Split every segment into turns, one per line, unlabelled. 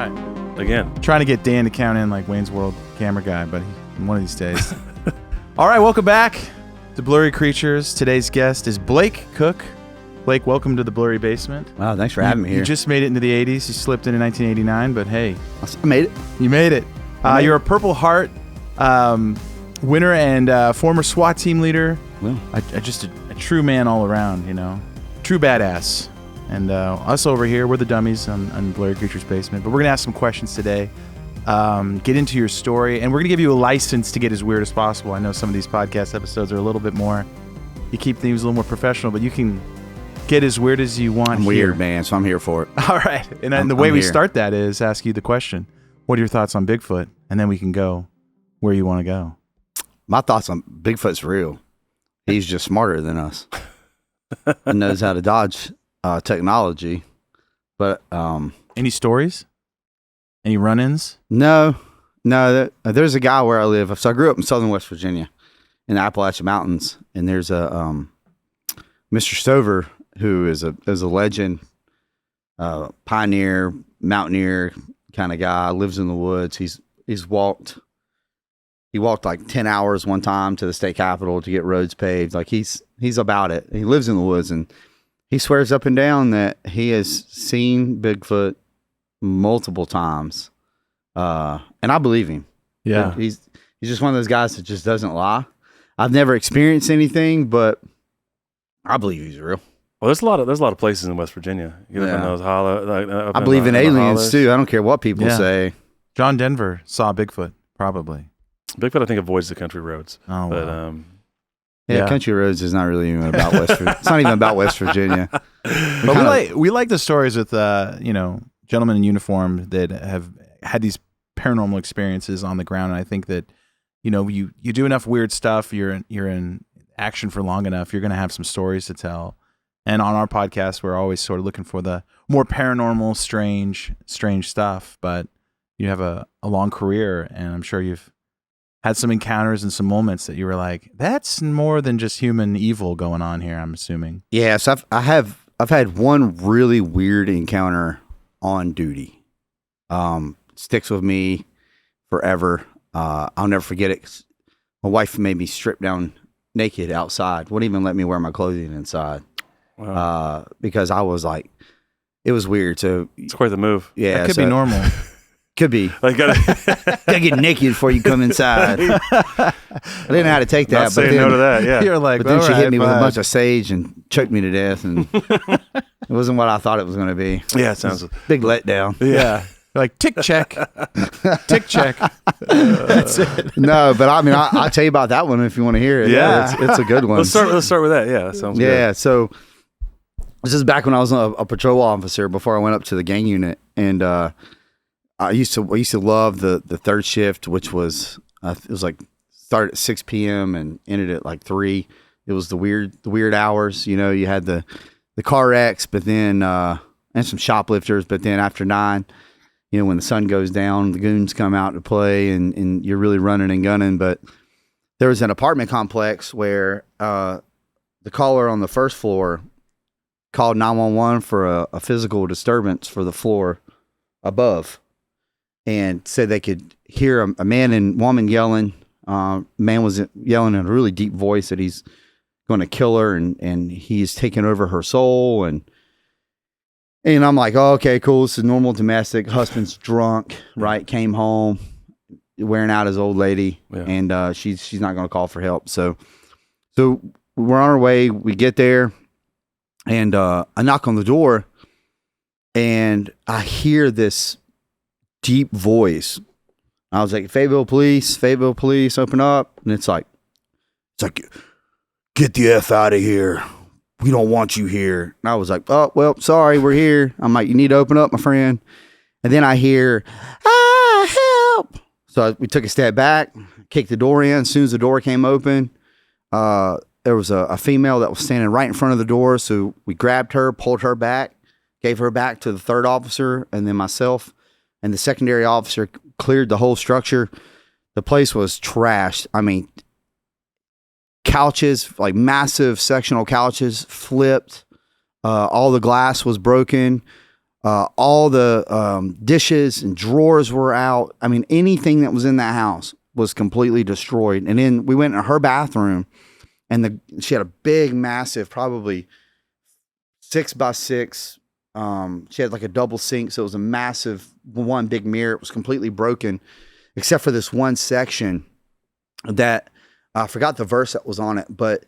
right. Again.
Trying to get Dan to count in like Wayne's World camera guy, but one of these days. All right, welcome back to Blurry Creatures. Today's guest is Blake Cook. Blake, welcome to the Blurry Basement.
Wow, thanks for having me here.
You just made it into the 80s. You slipped in 1989, but hey.
I made it.
You made it. You're a Purple Heart winner and former SWAT team leader.
Well,
Just a true man all around, True badass. And us over here, we're the dummies on Blurry Creatures Basement. But we're going to ask some questions today, get into your story, and we're going to give you a license to get as weird as possible. I know some of these podcast episodes are a little bit more, you keep things a little more professional, but you can get as weird as you want.
I'm weird, man, so I'm here for it.
All right. And the way we start that is ask you the question, what are your thoughts on Bigfoot? And then we can go where you want to go.
My thoughts on Bigfoot's real. He's just smarter than us and knows how to dodge technology. But
any stories? Any run-ins?
No. There's a guy where I live. So I grew up in southern West Virginia in the Appalachian Mountains, and there's a Mr. Stover who is a legend, pioneer, mountaineer kind of guy. Lives in the woods. He walked like 10 hours one time to the state capitol to get roads paved. Like he's about it. He lives in the woods, and he swears up and down that he has seen Bigfoot multiple times. And I believe him.
Yeah.
He's just one of those guys that just doesn't lie. I've never experienced anything, but I believe he's real.
Well, there's a lot of places in West Virginia. You live in those hollow.
I believe in aliens too. I don't care what people say.
John Denver saw Bigfoot, probably.
Bigfoot, I think, avoids the country roads.
Oh,
but
wow.
Yeah, country roads is not really even about West Virginia. It's not even about West Virginia.
But we like the stories with gentlemen in uniform that have had these paranormal experiences on the ground. And I think that you do enough weird stuff, you're in action for long enough, you're going to have some stories to tell. And on our podcast, we're always sort of looking for the more paranormal, strange stuff. But you have a long career, and I'm sure you've had some encounters and some moments that you were like, that's more than just human evil going on here, I'm assuming.
Yeah, so I've had one really weird encounter on duty. Sticks with me forever. I'll never forget it. My wife made me strip down naked outside. Wouldn't even let me wear my clothing inside. Wow. Because I was like, it was weird. So
it's quite the move.
Yeah,
that could be normal.
Could be.
Like,
gotta get naked before you come inside. I didn't know how to take that.
Not saying no to that. Yeah,
you're like,
but then she hit me with a bunch of sage and choked me to death, and it wasn't what I thought it was going to be.
Yeah, it sounds
big letdown.
Yeah. Like tick check, tick check. That's it.
No, but I mean, I'll tell you about that one if you want to hear it.
Yeah,
it's a good one.
Let's start with that. Yeah, that sounds good.
Yeah, so this is back when I was a patrol officer before I went up to the gang unit, and I used to love the third shift, which was it was like started at 6 p.m. and ended at like 3. It was the weird hours. You had the car wrecks, but then and some shoplifters, but then after 9. When the sun goes down, the goons come out to play, and you're really running and gunning. But there was an apartment complex where the caller on the first floor called 911 for a physical disturbance for the floor above, and said they could hear a man and woman yelling. Man was yelling in a really deep voice that he's going to kill her, and he's taking over her soul. And I'm like, oh, okay, cool. This is normal domestic. Husband's drunk, right? Came home, wearing out his old lady, and she's not going to call for help. So we're on our way. We get there, and I knock on the door, and I hear this deep voice. I was like, Fayetteville Police, open up. And it's like, get the F out of here. We don't want you here. And I was like, oh, well, sorry, we're here. I'm like, you need to open up, my friend. And then I hear, help. So we took a step back, kicked the door in. As soon as the door came open, there was a female that was standing right in front of the door. So we grabbed her, pulled her back, gave her back to the third officer, and then myself. And the secondary officer cleared the whole structure. The place was trashed. I mean, couches, like massive sectional couches, flipped. All the glass was broken. All the dishes and drawers were out. I mean, anything that was in that house was completely destroyed. And then we went in her bathroom, and she had a big, massive, probably 6x6. She had like a double sink, so it was a massive one big mirror. It was completely broken, except for this one section that I forgot the verse that was on it, but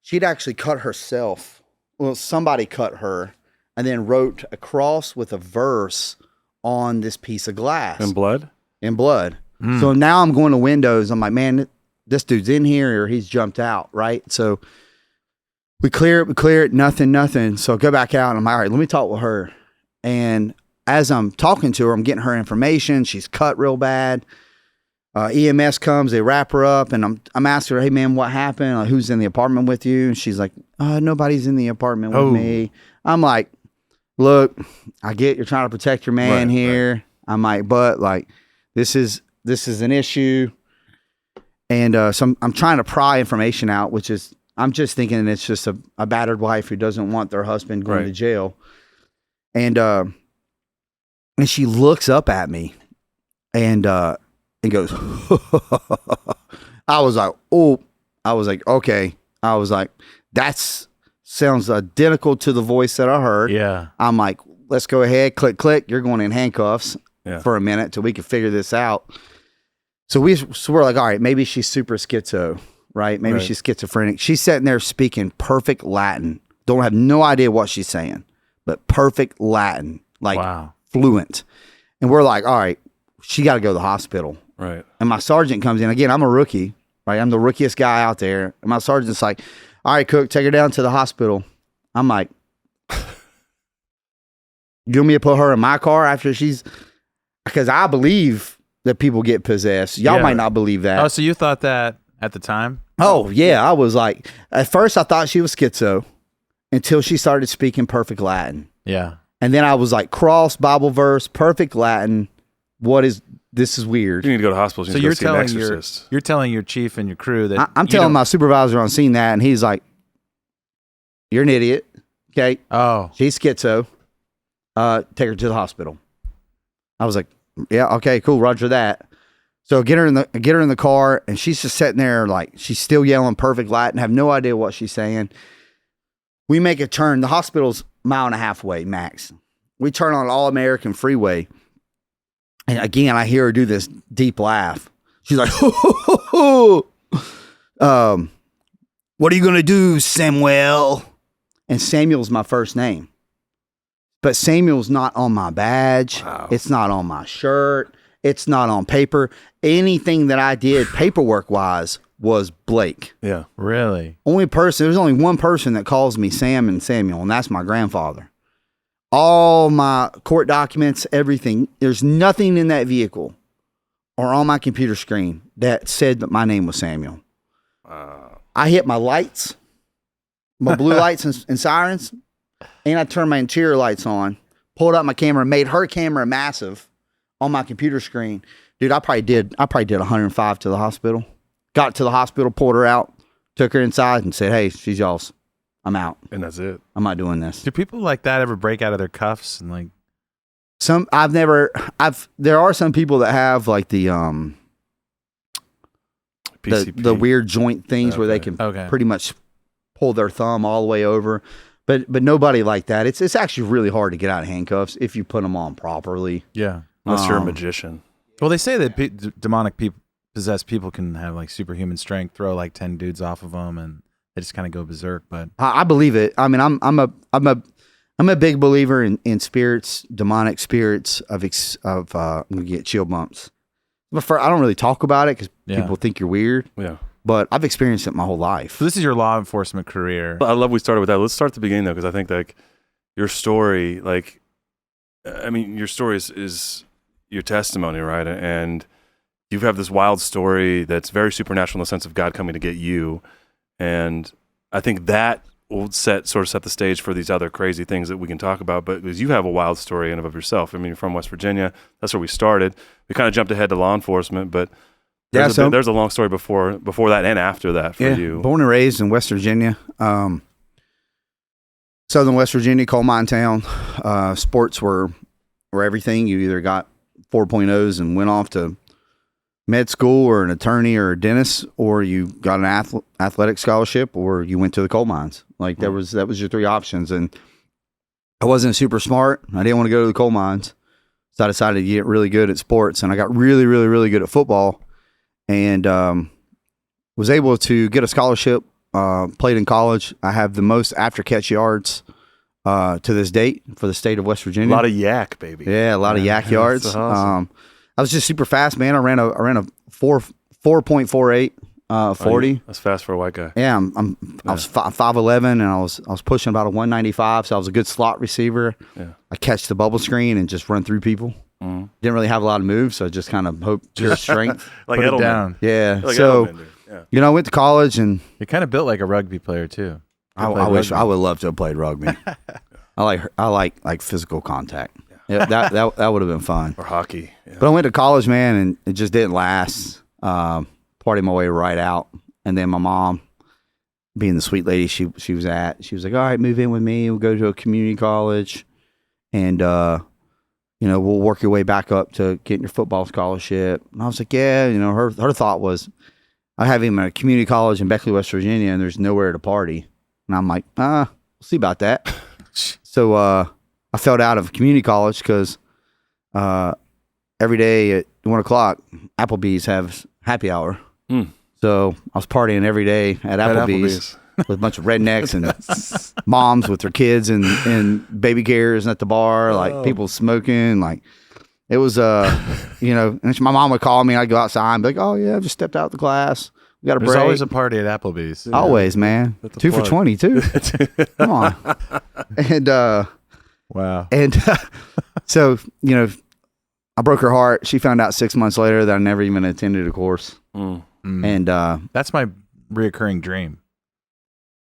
she'd actually cut herself. Well, somebody cut her and then wrote a cross with a verse on this piece of glass.
In blood?
In blood. So now I'm going to windows. I'm like, man, this dude's in here or he's jumped out, right? So we clear it, nothing. So I go back out and I'm like, all right, let me talk with her. And as I'm talking to her, I'm getting her information. She's cut real bad. EMS comes, they wrap her up, and I'm asking her, hey man, what happened? Like, who's in the apartment with you? And she's like, nobody's in the apartment with me. I'm like, look, I get you're trying to protect your man here. Right. I'm like, but like, this is an issue. And so I'm trying to pry information out, which is, I'm just thinking it's just a battered wife who doesn't want their husband going to jail. And she looks up at me and goes, I was like, oh, I was like, okay. I was like, that's sounds identical to the voice that I heard. Yeah. I'm like, let's go ahead, click. You're going in handcuffs for a minute till we can figure this out. So we're like, all right, maybe she's super schizo, right? Maybe she's schizophrenic. She's sitting there speaking perfect Latin. Don't have no idea what she's saying, but perfect Latin, like fluent. And we're like, all right, she got to go to the hospital. Right. And my sergeant comes in. Again, I'm a rookie, right? I'm the rookiest guy out there. And my sergeant's like, all right, Cook, take her down to the hospital. I'm like, you want me to put her in my car after because I believe that people get possessed. Y'all might not believe that.
Oh, so you thought that at the time?
Oh, yeah. I was like, at first I thought she was schizo until she started speaking perfect Latin. Yeah. And then I was like, cross, Bible verse, perfect Latin. This is weird.
You need to go to hospital.
So you're telling your chief and your crew that
I'm telling my supervisor on scene that, and he's like, "You're an idiot." Okay. Oh, she's schizo. Take her to the hospital. I was like, "Yeah, okay, cool, Roger that." So get her in the car, and she's just sitting there like she's still yelling perfect Latin, have no idea what she's saying. We make a turn. The hospital's a mile and a half away max. We turn on All American Freeway. And again, I hear her do this deep laugh. She's like, what are you going to do, Samuel? And Samuel's my first name. But Samuel's not on my badge. Wow. It's not on my shirt. It's not on paper. Anything that I did paperwork-wise was Blake. Yeah. Really? There's only one person that calls me Sam and Samuel, and that's my grandfather. All my court documents, everything. There's nothing in that vehicle or on my computer screen that said that my name was Samuel. I hit my lights, my blue lights and sirens, and I turned my interior lights on, pulled out my camera, made her camera massive on my computer screen. Dude, I probably did 105 to the hospital. Got to the hospital, pulled her out, took her inside and said, hey, she's y'all's. I'm out.
And that's it.
I'm not doing this.
Do people like that ever break out of their cuffs and like?
There are some people that have like the weird joint things where they can pretty much pull their thumb all the way over, but nobody like that. It's actually really hard to get out of handcuffs if you put them on properly.
Yeah, unless you're a magician.
Well, they say that demonic possessed people can have like superhuman strength, throw like 10 dudes off of them, and they just kind of go berserk. But
I believe it. I mean, I'm a big believer in spirits, demonic spirits of I'm gonna get chill bumps. But I don't really talk about it because people think you're weird. Yeah. But I've experienced it my whole life.
So this is your law enforcement career.
I love we started with that. Let's start at the beginning though, because I think like your story, like, I mean, your story is your testimony, right? And you have this wild story that's very supernatural in the sense of God coming to get you. And I think that will set the stage for these other crazy things that we can talk about. But because you have a wild story in and of yourself. I mean, you're from West Virginia. That's where we started. We kind of jumped ahead to law enforcement, but there's a long story before that and after that for you.
Born and raised in West Virginia. So Southern West Virginia, coal mine town. Sports were everything. You either got 4.0s and went off to med school or an attorney or a dentist, or you got an athletic scholarship, or you went to the coal mines. Like that was your three options. And I wasn't super smart. I didn't want to go to the coal mines. So I decided to get really good at sports, and I got really, really, really good at football, and was able to get a scholarship. Played in college. I have the most after catch yards to this date for the state of West Virginia.
A lot of yak, baby.
Yeah, a lot of yak yards.
That's awesome.
I was just super fast, man. I ran a 4.48 40.
That's fast for a white guy.
Yeah, I was 5'11", and I was pushing about a 195, so I was a good slot receiver.
Yeah.
I catch the bubble screen and just run through people.
Mm-hmm.
Didn't really have a lot of moves, so I just kind of hoped pure strength.
Like
Put it
Edelman.
down.
Yeah.
Like
So
Edelman, dude. Yeah.
I went to college, and
You're kind of built like a rugby player too.
I wish I would love to have played rugby. I like physical contact. Yeah, that would have been fun.
Or hockey. Yeah.
But I went to college, man, and it just didn't last. Partied my way right out, and then my mom, being the sweet lady she was like, all right, move in with me. We'll go to a community college, and we'll work your way back up to getting your football scholarship. And I was like, yeah, her thought was, I have him at a community college in Beckley, West Virginia, and there's nowhere to party. And I'm like, we'll see about that. So I fell out of community college because every day at 1 o'clock, Applebee's have happy hour.
Mm.
So I was partying every day at Applebee's with a bunch of rednecks and moms with their kids and baby carriers at the bar, like people smoking. Like it was, and my mom would call me. I'd go outside and be like, oh, yeah, I just stepped out of the class. We got a break.
There's always a party at Applebee's.
Always, man.
That's a
2 for
plug.
20 too. Come on. And
Wow.
and so I broke her heart. She found out 6 months later that I never even attended a course.
Mm.
And
That's my reoccurring dream.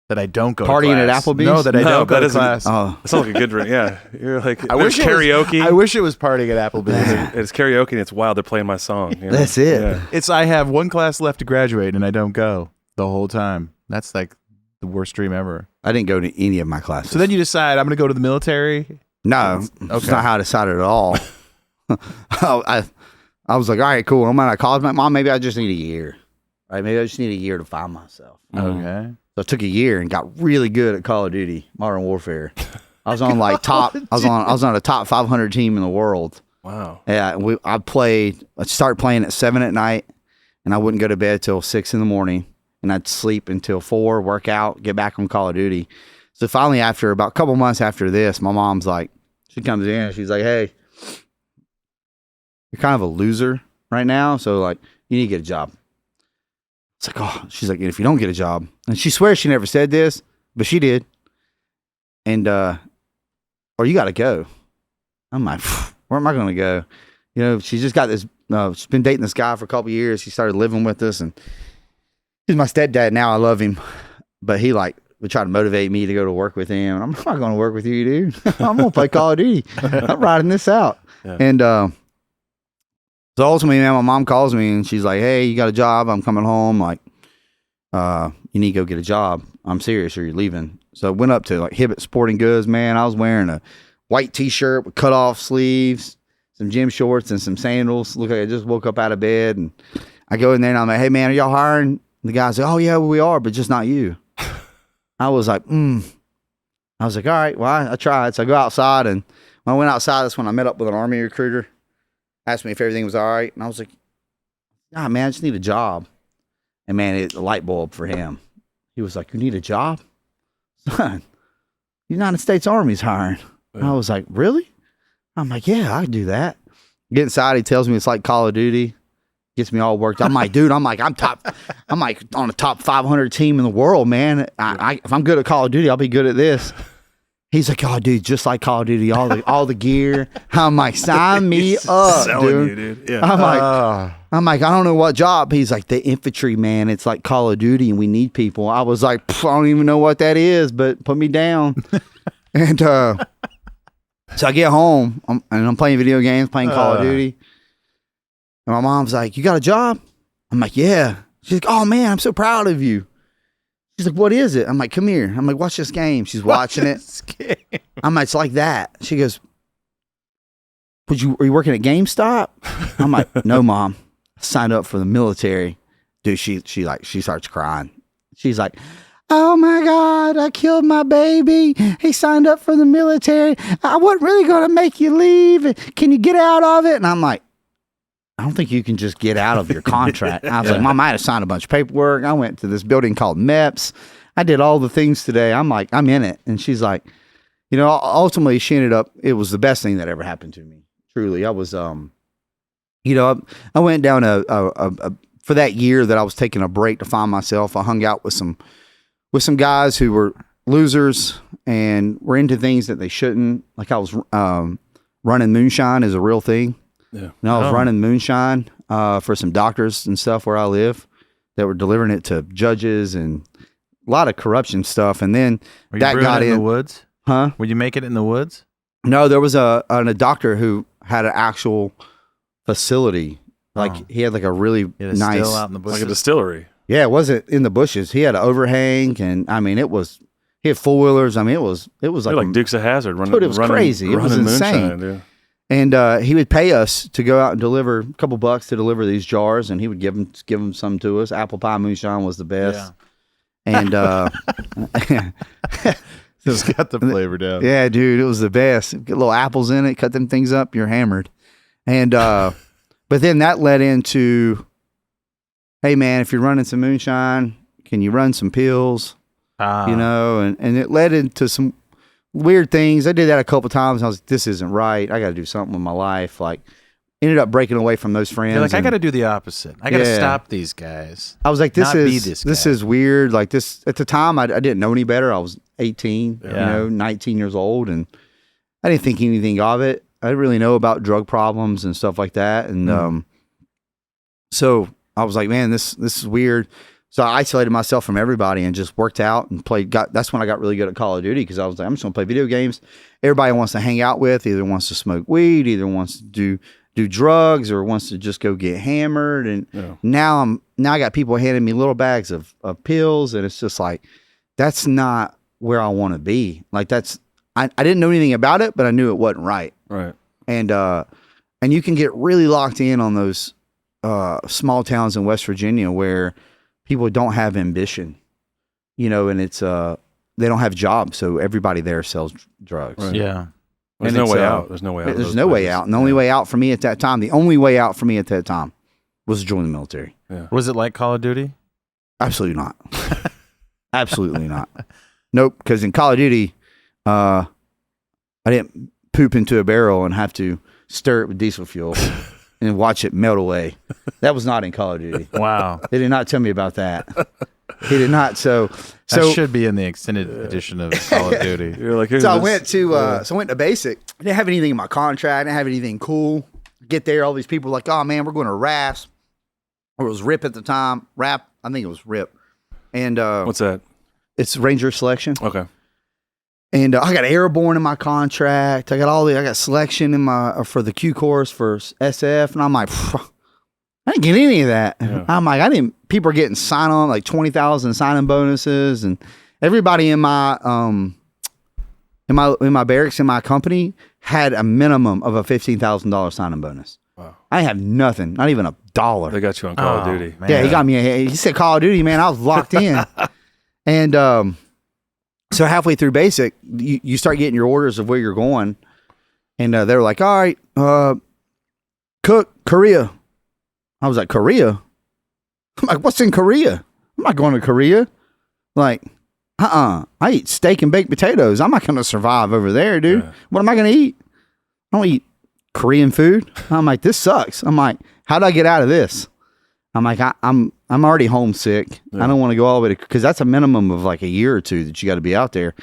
That I don't go
Partying
to
at
class.
Applebee's?
No, that I
No,
don't go
that
to
isn't-
class.
oh,
That sounds like a good drink. Yeah. You're like,
I
there's
wish it was-
karaoke.
I wish it was partying at Applebee's.
It's karaoke and it's wild. They're playing my song. you know?
that's it.
Yeah.
I have one class left to graduate and I don't go the whole time. That's like the worst dream ever.
I didn't go to any of my classes.
So then you decide I'm going to go to the military.
no, that's not how I decided at all. I was like, all right, cool. I'm at college. My mom, maybe I just need a year. Right? Maybe I just need a year to find myself.
Okay.
So I took a year and got really good at Call of Duty, Modern Warfare. I was on like top. I was on a top 500 team in the world.
Wow.
Yeah, I started playing at 7 at night, and I wouldn't go to bed till 6 in the morning, and I'd sleep until 4, work out, get back on Call of Duty. So finally, after about a couple months after this, my mom's like, she comes in and she's like, hey, you're kind of a loser right now, so like you need to get a job. It's like, oh, she's like, if you don't get a job, and she swears she never said this, but she did, and or you got to go. I'm like, where am I going to go? She just got this. She's been dating this guy for a couple of years. She started living with us, and he's my stepdad now. I love him, but he would try to motivate me to go to work with him. And I'm not going to work with you, dude. I'm going to play Call of Duty. I'm riding this out.
Yeah.
And so ultimately, man, my mom calls me and she's like, hey, you got a job? I'm coming home. Like, you need to go get a job. I'm serious, or you're leaving. So I went up to like Hibbett Sporting Goods, man. I was wearing a white t-shirt with cut off sleeves, some gym shorts and some sandals. Look like I just woke up out of bed, and I go in there and I'm like, hey man, are y'all hiring? And the guy's like, oh yeah, well, we are, but just not you. I was like, I was like, all right, well, I tried. So I go outside, and when I went outside, that's when I met up with an Army recruiter. Asked me if everything was all right. And I was like, nah, man, I just need a job. And man, it a light bulb for him. He was like, you need a job? Son, United States Army's hiring. And I was like, really? I'm like, yeah, I can do that. Get inside, he tells me it's like Call of Duty. Gets me all worked up. I'm like, dude, I'm like on a top 500 team in the world, man. If I'm good at Call of Duty, I'll be good at this. He's like, oh, dude, just like Call of Duty, all the gear. I'm like, sign me up,
Selling
dude.
you, dude. Yeah.
I'm like, I don't know what job. He's like, the infantry, man. It's like Call of Duty, and we need people. I was like, I don't even know what that is, but put me down. And so I get home, and I'm playing video games, playing Call of Duty. And my mom's like, you got a job? I'm like, yeah. She's like, oh, man, I'm so proud of you. She's like, what is it? I'm like, come here. I'm like, watch this game. She's watching it. I'm like, it's like that. She goes, are you working at GameStop? I'm like, no, Mom. I signed up for the military. Dude, she starts crying. She's like, oh my God, I killed my baby. He signed up for the military. I wasn't really going to make you leave. Can you get out of it? And I'm like, I don't think you can just get out of your contract. I was like, Mom, I had to sign a bunch of paperwork. I went to this building called MEPS. I did all the things today. I'm like, I'm in it. And she's like, you know, ultimately she ended up, it was the best thing that ever happened to me. Truly. I was, you know, I went down for that year that I was taking a break to find myself. I hung out with some guys who were losers and were into things that they shouldn't. Like I was, running moonshine is a real thing. Yeah. And I was running moonshine for some doctors and stuff where I live that were delivering it to judges and a lot of corruption stuff. And then that got in
the woods.
Huh?
Would you make it in the woods?
No, there was a doctor who had an actual facility. Like he had like a really nice,
out in the bushes.
Like a distillery.
Yeah, it wasn't in the bushes. He had an overhang, and I mean, he had four wheelers. I mean, it was like
Dukes of Hazzard running.
Dude, it was crazy. It was insane.
Dude.
And he would pay us to go out and deliver a couple bucks to deliver these jars, and he would give them some to us. Apple pie moonshine was the best. Yeah. And
it's got the flavor down.
Yeah, dude, it was the best. Get little apples in it, cut them things up, you're hammered. And but then that led into, hey man, if you're running some moonshine, can you run some pills? You know, and it led into some weird things. I did that a couple times. I was like, this isn't right. I got to do something with my life. Like, ended up breaking away from those friends.
You're like, I got to do the opposite. I got to stop these guys.
I was like, this is weird. Like this, at the time, I didn't know any better. I was 18, 19 years old, and I didn't think anything of it. I didn't really know about drug problems and stuff like that. And so I was like, man, this is weird. So I isolated myself from everybody and just worked out and that's when I got really good at Call of Duty, because I was like, I'm just going to play video games. Everybody wants to hang out with, either wants to smoke weed, either wants to do drugs, or wants to just go get hammered. And now I got people handing me little bags of pills, and it's just like, that's not where I want to be. Like I didn't know anything about it, but I knew it wasn't right.
Right.
And you can get really locked in on those small towns in West Virginia where people don't have ambition, you know, and it's they don't have jobs, so everybody there sells drugs.
Right. Yeah.
There's no way out. There's no way out.
There's no way out. And the only way out for me at that time, was to join the military.
Yeah.
Was it like Call of Duty?
Absolutely not. Absolutely not. Nope. Because in Call of Duty, I didn't poop into a barrel and have to stir it with diesel fuel and watch it melt away. That was not in Call of Duty.
Wow.
They did not tell me about that. He did not. So
that should be in the extended edition of Call of Duty.
You're like,
I went to basic. I didn't have anything in my contract. I didn't have anything cool. Get there, all these people were like, oh man, we're going to RAS. Or it was RIP at the time. RAP. I think it was RIP. And
what's that?
It's Ranger Selection.
Okay.
And I got airborne in my contract. I got selection in for the Q course for SF. And I'm like, I didn't get any of that. Yeah. I'm like, people are getting sign on, like 20,000 sign-on bonuses, and everybody in my barracks in my company had a minimum of a $15,000 sign-on bonus.
Wow.
I have nothing, not even $1.
They got you on Call of Duty.
Man. Yeah, he got me. He said Call of Duty, man. I was locked in. And so halfway through basic, you start getting your orders of where you're going, and they were like, all right, Cook, Korea. I was like, Korea? I'm like, what's in Korea? I'm not going to Korea. Like, I eat steak and baked potatoes. I'm not going to survive over there, dude. Yeah. What am I going to eat? I don't eat Korean food. I'm like, this sucks. I'm like, how do I get out of this? I'm like, I'm already homesick. Yeah. I don't want to go all the way to, because that's a minimum of like a year or two that you got to be out there.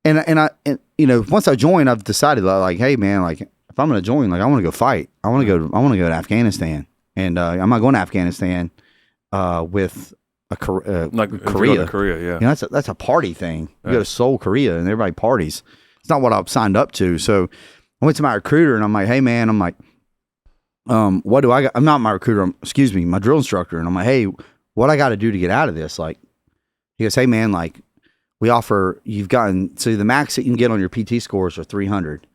And you know, once I joined, I've decided like, hey man, like if I'm going to join, like I want to go fight. I want to go to Afghanistan. And I'm not going to Afghanistan with Korea.
Korea, yeah.
You know, that's a party thing. You go to Seoul, Korea, and everybody parties. It's not what I've signed up to. So I went to my recruiter, and I'm like, hey, man, I'm like, what do I got? I'm not my recruiter. Excuse me, my drill instructor. And I'm like, hey, what I got to do to get out of this? Like, He goes, hey man, like we offer, so the max that you can get on your PT scores are 300.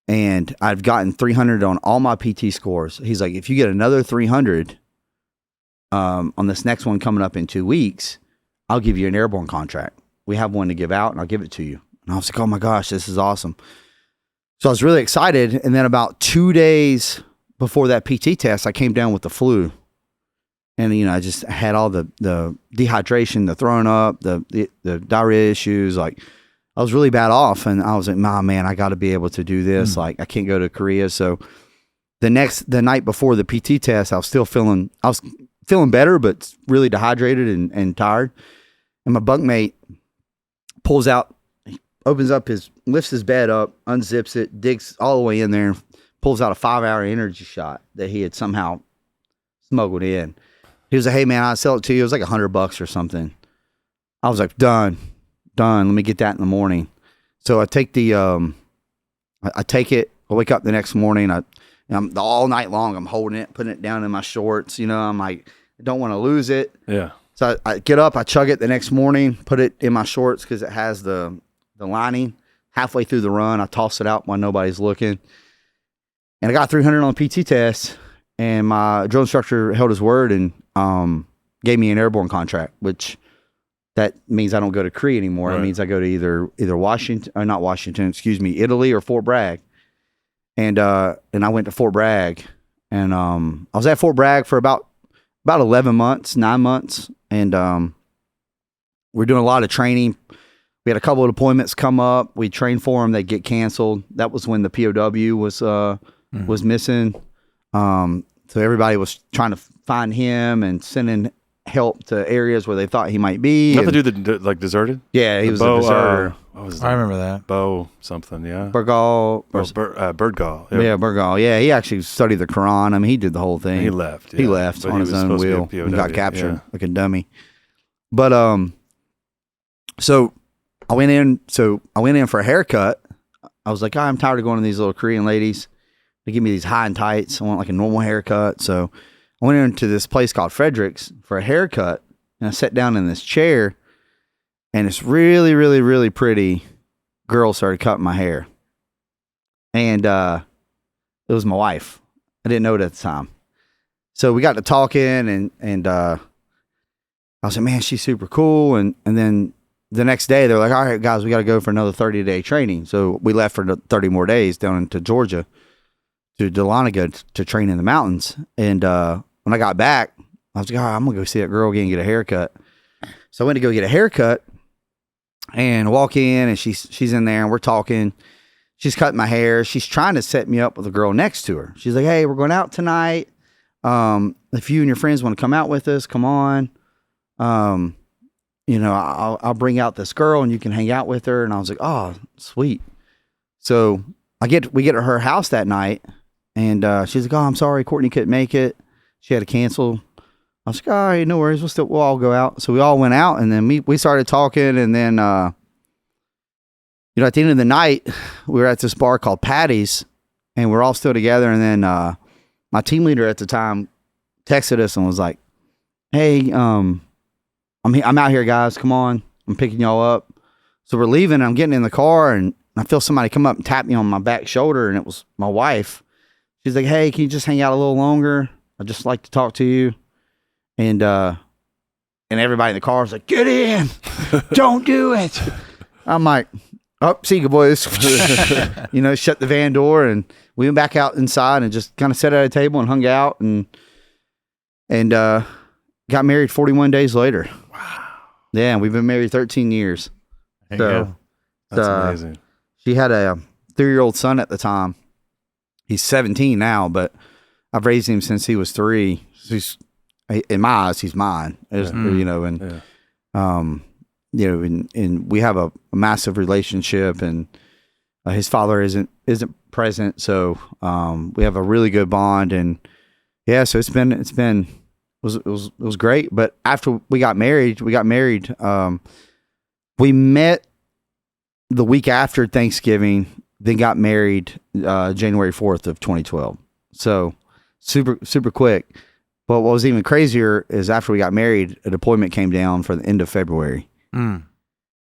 And I've gotten 300 on all my PT scores. He's like, if you get another 300 on this next one coming up in 2 weeks, I'll give you an airborne contract. We have one to give out and I'll give it to you. And I was like, oh my gosh, this is awesome. So I was really excited. And then about 2 days before that PT test, I came down with the flu. And, I just had all the dehydration, the throwing up, the diarrhea issues. Like, I was really bad off. And I was like, nah, man, I got to be able to do this. Like, I can't go to Korea. So the night before the PT test, I was feeling better, but really dehydrated and tired. And my bunkmate pulls out, lifts his bed up, unzips it, digs all the way in there, and pulls out a 5-hour energy shot that he had somehow smuggled in. He was like, hey man, I'll sell it to you. It was like $100 or something. I was like, done. Let me get that in the morning. So I take I take it. I wake up the next morning. I'm all night long, I'm holding it, putting it down in my shorts. I'm like, I don't want to lose it.
Yeah.
So I get up, I chug it the next morning, put it in my shorts because it has the lining. Halfway through the run, I toss it out while nobody's looking. And I got 300 on the PT test, and my drill instructor held his word and gave me an airborne contract, which that means I don't go to Cree anymore. Right. It means I go to either Washington, or not Washington, Italy or Fort Bragg. And I went to Fort Bragg, and I was at Fort Bragg for about 9 months. And we're doing a lot of training. We had a couple of deployments come up. We trained for them. They get canceled. That was when the POW was missing. So everybody was trying to find him and sending help to areas where they thought he might be.
Nothing to do with deserted?
Yeah, he was a deserter.
What was
I remember that.
Bo something, yeah.
Bergall.
Birdgall.
Yeah, Bergall. Yeah, he actually studied the Quran. I mean, he did the whole thing.
He left.
He left on his own will and got captured like a dummy. But so I went in for a haircut. I was like, I'm tired of going to these little Korean ladies. They give me these high and tights. I want like a normal haircut. So I went into this place called Frederick's for a haircut, and I sat down in this chair, and this really, really, really pretty girl started cutting my hair. And it was my wife. I didn't know it at the time. So we got to talking, and I was like, man, she's super cool. And then the next day, they're like, all right, guys, we got to go for another 30-day training. So we left for 30 more days down into Georgia to Dahlonega to train in the mountains. And when I got back, I was like, all right, I'm going to go see that girl again and get a haircut. So I went to go get a haircut and walk in, and she's in there, and we're talking. She's cutting my hair. She's trying to set me up with a girl next to her. She's like, hey, we're going out tonight. If you and your friends want to come out with us, come on. I'll bring out this girl and you can hang out with her. And I was like, oh, sweet. So we get to her house that night, and she's like, oh, I'm sorry, Courtney couldn't make it. She had to cancel. I was like, all right, no worries. We'll all go out. So we all went out, and then we started talking. And then, at the end of the night, we were at this bar called Patty's, and we're all still together. And then my team leader at the time texted us and was like, hey, I'm out here, guys. Come on. I'm picking y'all up. So we're leaving, and I'm getting in the car, and I feel somebody come up and tap me on my back shoulder, and it was my wife. She's like, hey, can you just hang out a little longer? I'd just like to talk to you. And everybody in the car was like, get in. Don't do it. I'm like, oh, see you, boys. Shut the van door, and we went back out inside and just kind of sat at a table and hung out and got married 41 days later.
Wow.
Yeah, we've been married 13 years.
There you go.
That's amazing.
She had a 3-year-old son at the time. He's 17 now, but I've raised him since he was 3. So in my eyes, he's mine. And we have a massive relationship, and his father isn't present, so we have a really good bond. And yeah, so it was great. But after we got married. We met the week after Thanksgiving, then got married January 4th of 2012. So super, super quick. But what was even crazier is after we got married, a deployment came down for the end of February.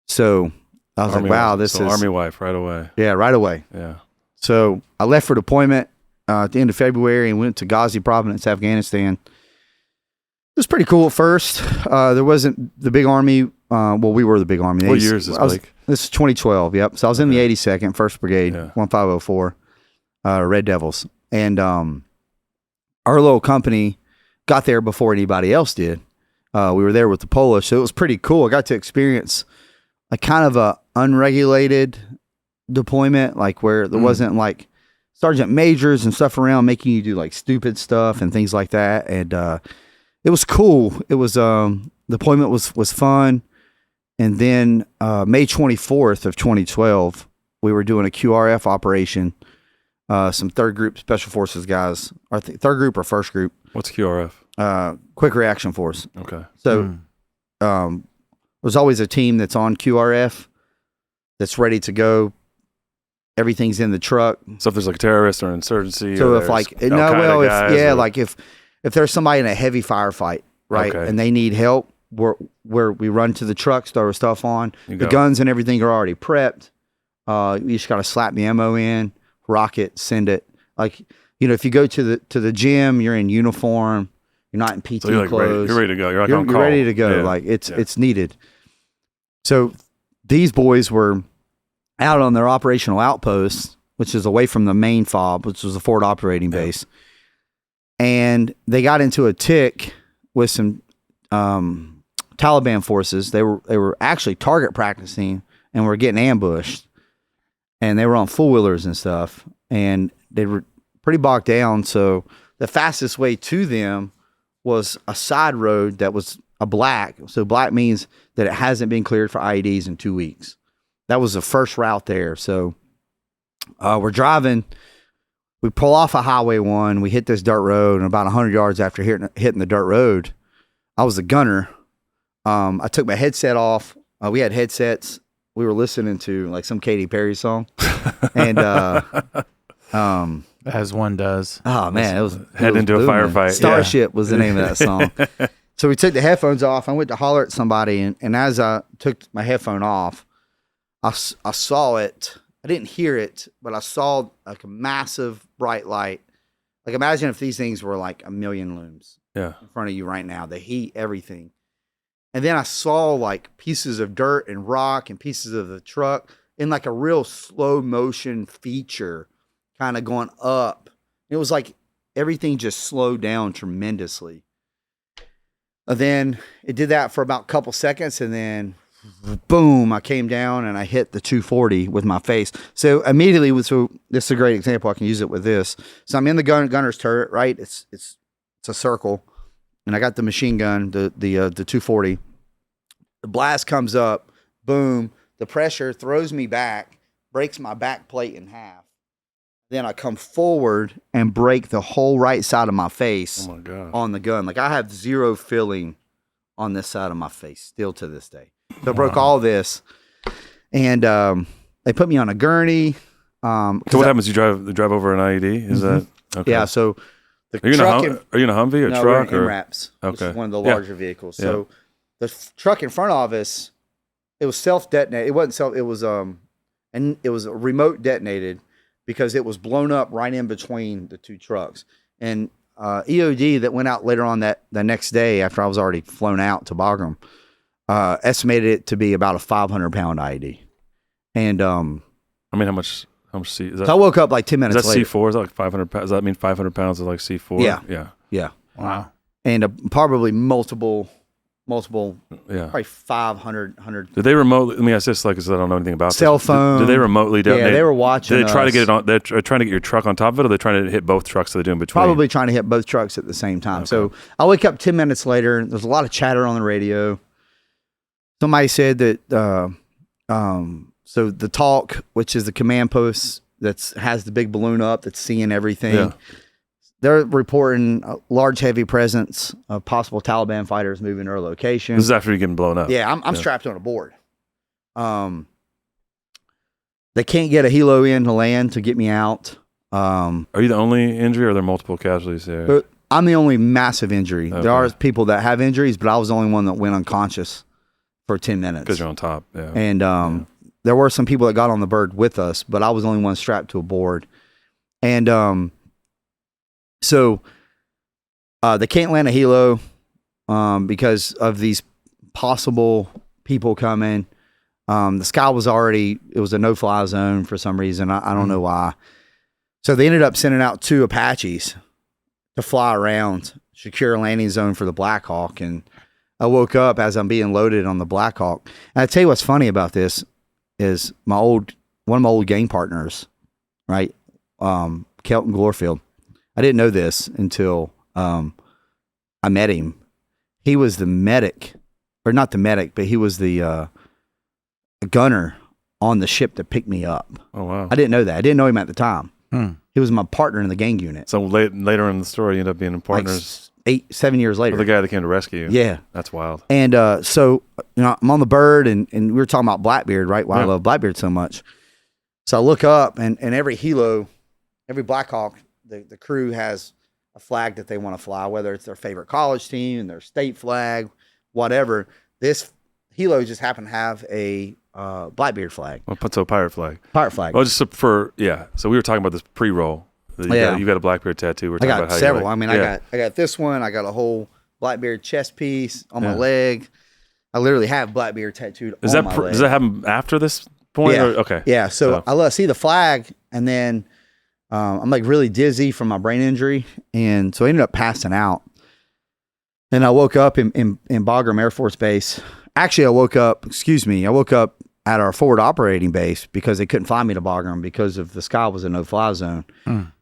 So I was like, wow, this is
Army wife right away.
Yeah, right away.
Yeah.
So I left for deployment at the end of February and went to Ghazni Province, Afghanistan. It was pretty cool at first. There wasn't the big army. Well, we were the big army.
What year is this, Blake?
This is 2012. Yep. So I was in the 82nd, 1st Brigade, 1504, Red Devils. And our little company got there before anybody else did. We were there with the Polish, so it was pretty cool. I got to experience a kind of a unregulated deployment, like where there wasn't like sergeant majors and stuff around making you do like stupid stuff and things like that. And it was cool. It was deployment was fun. And then May 24th of 2012, we were doing a QRF operation. Some third group special forces guys, or third group or first group.
What's QRF?
Quick reaction force.
Okay.
So there's always a team that's on QRF that's ready to go. Everything's in the truck.
So if there's like terrorists or insurgency,
so
or
if like
Al Qaeda guys,
like if there's somebody in a heavy firefight, right, and they need help, where we run to the trucks, throw stuff on. The guns and everything are already prepped. You just got to slap the ammo in, rock it, send it. Like, you know, if you go to the gym, you're in uniform. You're not in PT clothes.
You're ready to go. You're
you're ready to go. Yeah. Like it's needed. So these boys were out on their operational outpost, which is away from the main FOB, which was the forward operating base. And they got into a tick with some Taliban forces. They were actually target practicing and were getting ambushed. And they were on four-wheelers and stuff. And they were pretty bogged down. So the fastest way to them was a side road that was a black. So black means that it hasn't been cleared for IEDs in 2 weeks. That was the first route there. So we're driving. We pull off of Highway 1. We hit this dirt road. And about 100 yards after hitting the dirt road, I was the gunner. I took my headset off. We had headsets. We were listening to like some Katy Perry song. And
as one does.
Oh man, it was
head into a firefight.
Starship was the name of that song. So we took the headphones off. I went to holler at somebody, and as I took my headphone off, I saw it. I didn't hear it, but I saw like a massive bright light. Like imagine if these things were like a million looms in front of you right now. The heat, everything. And then I saw like pieces of dirt and rock and pieces of the truck in like a real slow motion feature kind of going up. It was like everything just slowed down tremendously. And then it did that for about a couple seconds, and then boom, I came down and I hit the 240 with my face. So immediately, so this is a great example. I can use it with this. So I'm in the gunner's turret, right? It's a circle, and I got the machine gun, the 240. The blast comes up, boom. The pressure throws me back, breaks my back plate in half. Then I come forward and break the whole right side of my face on the gun. Like I have zero feeling on this side of my face still to this day. So I broke all this, and they put me on a gurney.
So what happens? You drive over an IED? Is that okay?
Yeah. So
are you in a Humvee or truck?
We're in MRAPs. Okay, one of the larger vehicles. Yeah. So the truck in front of us, it was self-detonated. It wasn't self. It was and it was remote detonated because it was blown up right in between the two trucks. And EOD that went out later on the next day after I was already flown out to Bagram. Estimated it to be about a 500-pound IED. And
I mean, how much C is that?
So I woke up like 10 minutes
later.
Is
that C4? Is that like 500 pounds? Does that mean 500 pounds is like C4?
Yeah.
Wow.
And probably multiple, probably 500, 100.
Did they remotely, let me ask this, like, because I don't know anything about
cell phone.
Did they remotely detonate?
Yeah, they were watching.
Did they try to get it on, they're trying to get your truck on top of it, or they're trying to hit both trucks that they're doing between?
Probably trying to hit both trucks at the same time. Okay. So I wake up 10 minutes later. There's a lot of chatter on the radio. Somebody said that, so the talk, which is the command post that has the big balloon up that's seeing everything, they're reporting a large, heavy presence of possible Taliban fighters moving to our location.
This is after you're getting blown up.
Yeah, I'm strapped on a board. They can't get a helo in to land to get me out.
Are you the only injury, or are there multiple casualties there?
I'm the only massive injury.
Okay.
There are people that have injuries, but I was the only one that went unconscious for 10 minutes.
Because you're on top. Yeah.
And there were some people that got on the bird with us, but I was the only one strapped to a board. And so they can't land a helo because of these possible people coming. The sky was already, it was a no-fly zone for some reason. I don't know why. So they ended up sending out 2 Apaches to fly around, secure a landing zone for the Black Hawk. And I woke up as I'm being loaded on the Black Hawk. And I tell you what's funny about this is one of my old gang partners, right? Kelton Glorfield. I didn't know this until I met him. He was the medic, or not the medic, but he was the gunner on the ship that picked me up.
Oh, wow.
I didn't know that. I didn't know him at the time. He was my partner in the gang unit.
So later in the story, you end up being partners.
Like 7 years later.
With the guy that came to rescue you.
Yeah.
That's wild.
And so, I'm on the bird, and we were talking about Blackbeard, right? Why I love Blackbeard so much. So I look up, and every helo, every Black Hawk, the crew has a flag that they want to fly, whether it's their favorite college team, their state flag, whatever. This helo just happened to have a Blackbeard flag.
Well, so pirate flag.
Pirate flag.
Oh, just for So we were talking about this pre-roll. You got a Blackbeard tattoo. We're talking about how
several.
I
got this one. I got a whole Blackbeard chest piece on my leg. I literally have Blackbeard tattooed on my leg.
Does that happen after this point?
Yeah.
Okay.
Yeah. So I see the flag, and then I'm like really dizzy from my brain injury, and so I ended up passing out. And I woke up in Bagram Air Force Base. Actually, I woke up at our forward operating base because they couldn't find me to Bagram because of the sky was a no-fly zone.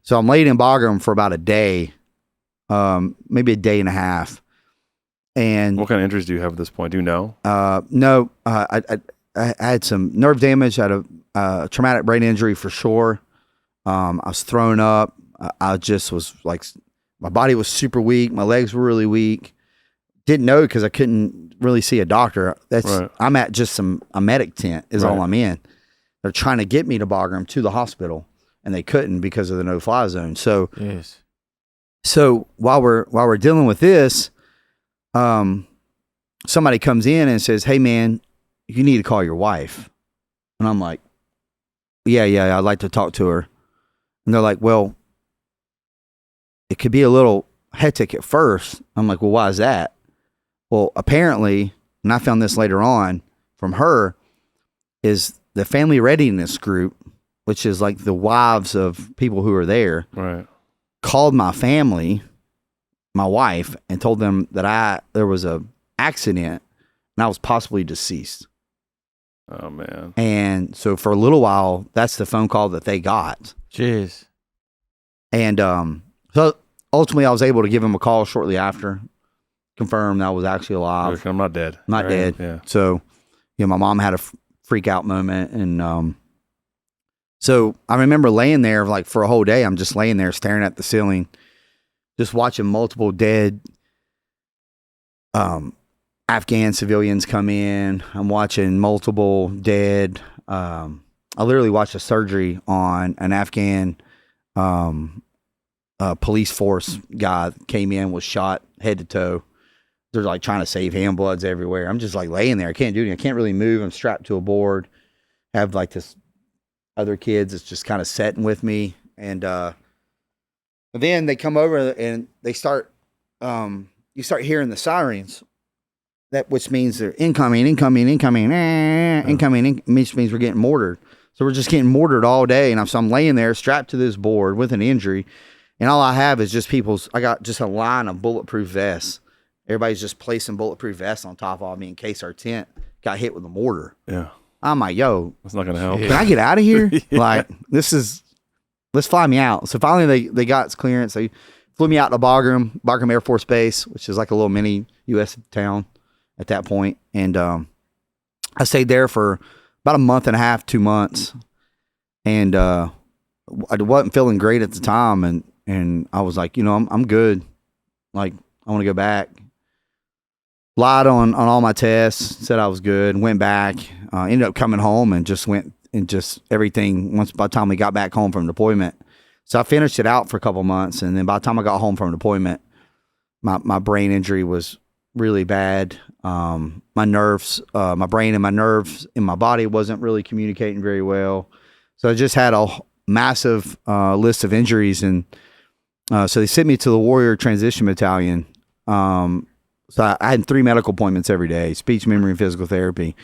So I'm laid in Bagram for about a day, maybe a day and a half. And
what kind of injuries do you have at this point? Do you know?
No, I had some nerve damage. I had a traumatic brain injury for sure. I was thrown up. I just was like, my body was super weak. My legs were really weak. Didn't know because I couldn't really see a doctor. I'm at just a medic tent is all I'm in. They're trying to get me to Bagram to the hospital, and they couldn't because of the no-fly zone. So, so while we're dealing with this, somebody comes in and says, "Hey, man, you need to call your wife." And I'm like, "Yeah, I'd like to talk to her." And they're like, "Well, it could be a little hectic at first." I'm like, "Well, why is that?" Well, apparently, and I found this later on from her, is the family readiness group, which is like the wives of people who are there, called my family, my wife, and told them that there was a accident and I was possibly deceased.
Oh, man.
And so for a little while, that's the phone call that they got.
Jeez.
And so ultimately, I was able to give him a call shortly after, confirm that I was actually alive.
I'm not dead.
I'm not dead.
Yeah.
So, my mom had a freak out moment. And so I remember laying there like for a whole day. I'm just laying there staring at the ceiling, just watching multiple dead Afghan civilians come in. I'm watching multiple dead. I literally watched a surgery on an Afghan police force guy that came in, was shot head to toe. They're like trying to save him. Blood's everywhere. I'm just like laying there. I can't do anything. I can't really move. I'm strapped to a board. Have like this other kids that's just kind of sitting with me. And then they come over and they start, you start hearing the sirens, which means they're incoming, which means we're getting mortared. So we're just getting mortared all day. And so I'm laying there strapped to this board with an injury. And all I have is just I got just a line of bulletproof vests. Everybody's just placing bulletproof vests on top of me in case our tent got hit with a mortar.
Yeah.
I'm like, yo,
that's not going to help.
Can I get out of here? Like, let's fly me out. So finally they got clearance. They flew me out to Bagram Air Force Base, which is like a little mini U.S. town at that point. And I stayed there for about a month and a half, 2 months. And I wasn't feeling great at the time. And I was like, I'm good. Like, I want to go back. Lied on all my tests, said I was good, went back, ended up coming home and just went and just everything by the time we got back home from deployment. So I finished it out for a couple months. And then by the time I got home from deployment, my brain injury was really bad. My nerves, my brain and my nerves in my body wasn't really communicating very well. So I just had a massive list of injuries, and so they sent me to the Warrior Transition Battalion. So I had 3 medical appointments every day, speech, memory, and physical therapy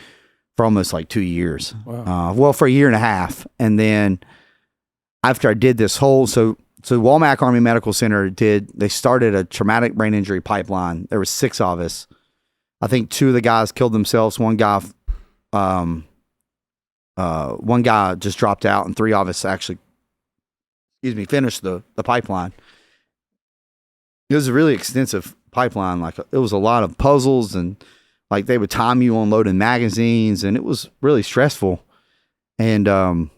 for almost like 2 years.
Wow.
Well, for a year and a half. And then after I did this whole, so Walmack Army Medical Center they started a traumatic brain injury pipeline. There were 6 of us. I think 2 of the guys killed themselves. One guy just dropped out, and 3 of us actually, finished the pipeline. It was a really extensive pipeline. Like, it was a lot of puzzles, and like they would time you on loading magazines, and it was really stressful. And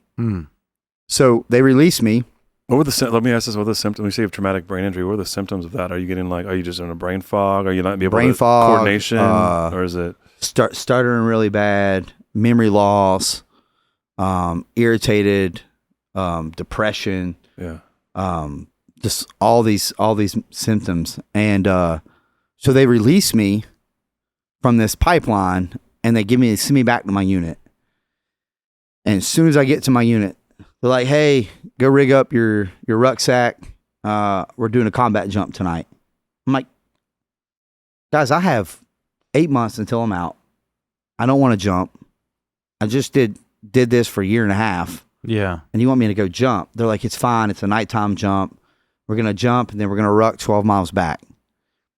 so they released me.
What were let me ask this, what were the symptoms? When you say of traumatic brain injury, what are the symptoms of that? Are you getting are you just in a brain fog? Are you not able
brain
to
fog,
coordination? Or is it?
Stuttering really bad, memory loss, irritated, depression.
Yeah.
Just all these symptoms. And so they release me from this pipeline, and they send me back to my unit. And as soon as I get to my unit, they're like, "Hey, go rig up your rucksack. We're doing a combat jump tonight." I'm like, "Guys, I have 8 months until I'm out. I don't want to jump. I just did this for a year and a half.
Yeah.
And you want me to go jump?" They're like, "It's fine. It's a nighttime jump. We're going to jump, and then we're going to ruck 12 miles back." I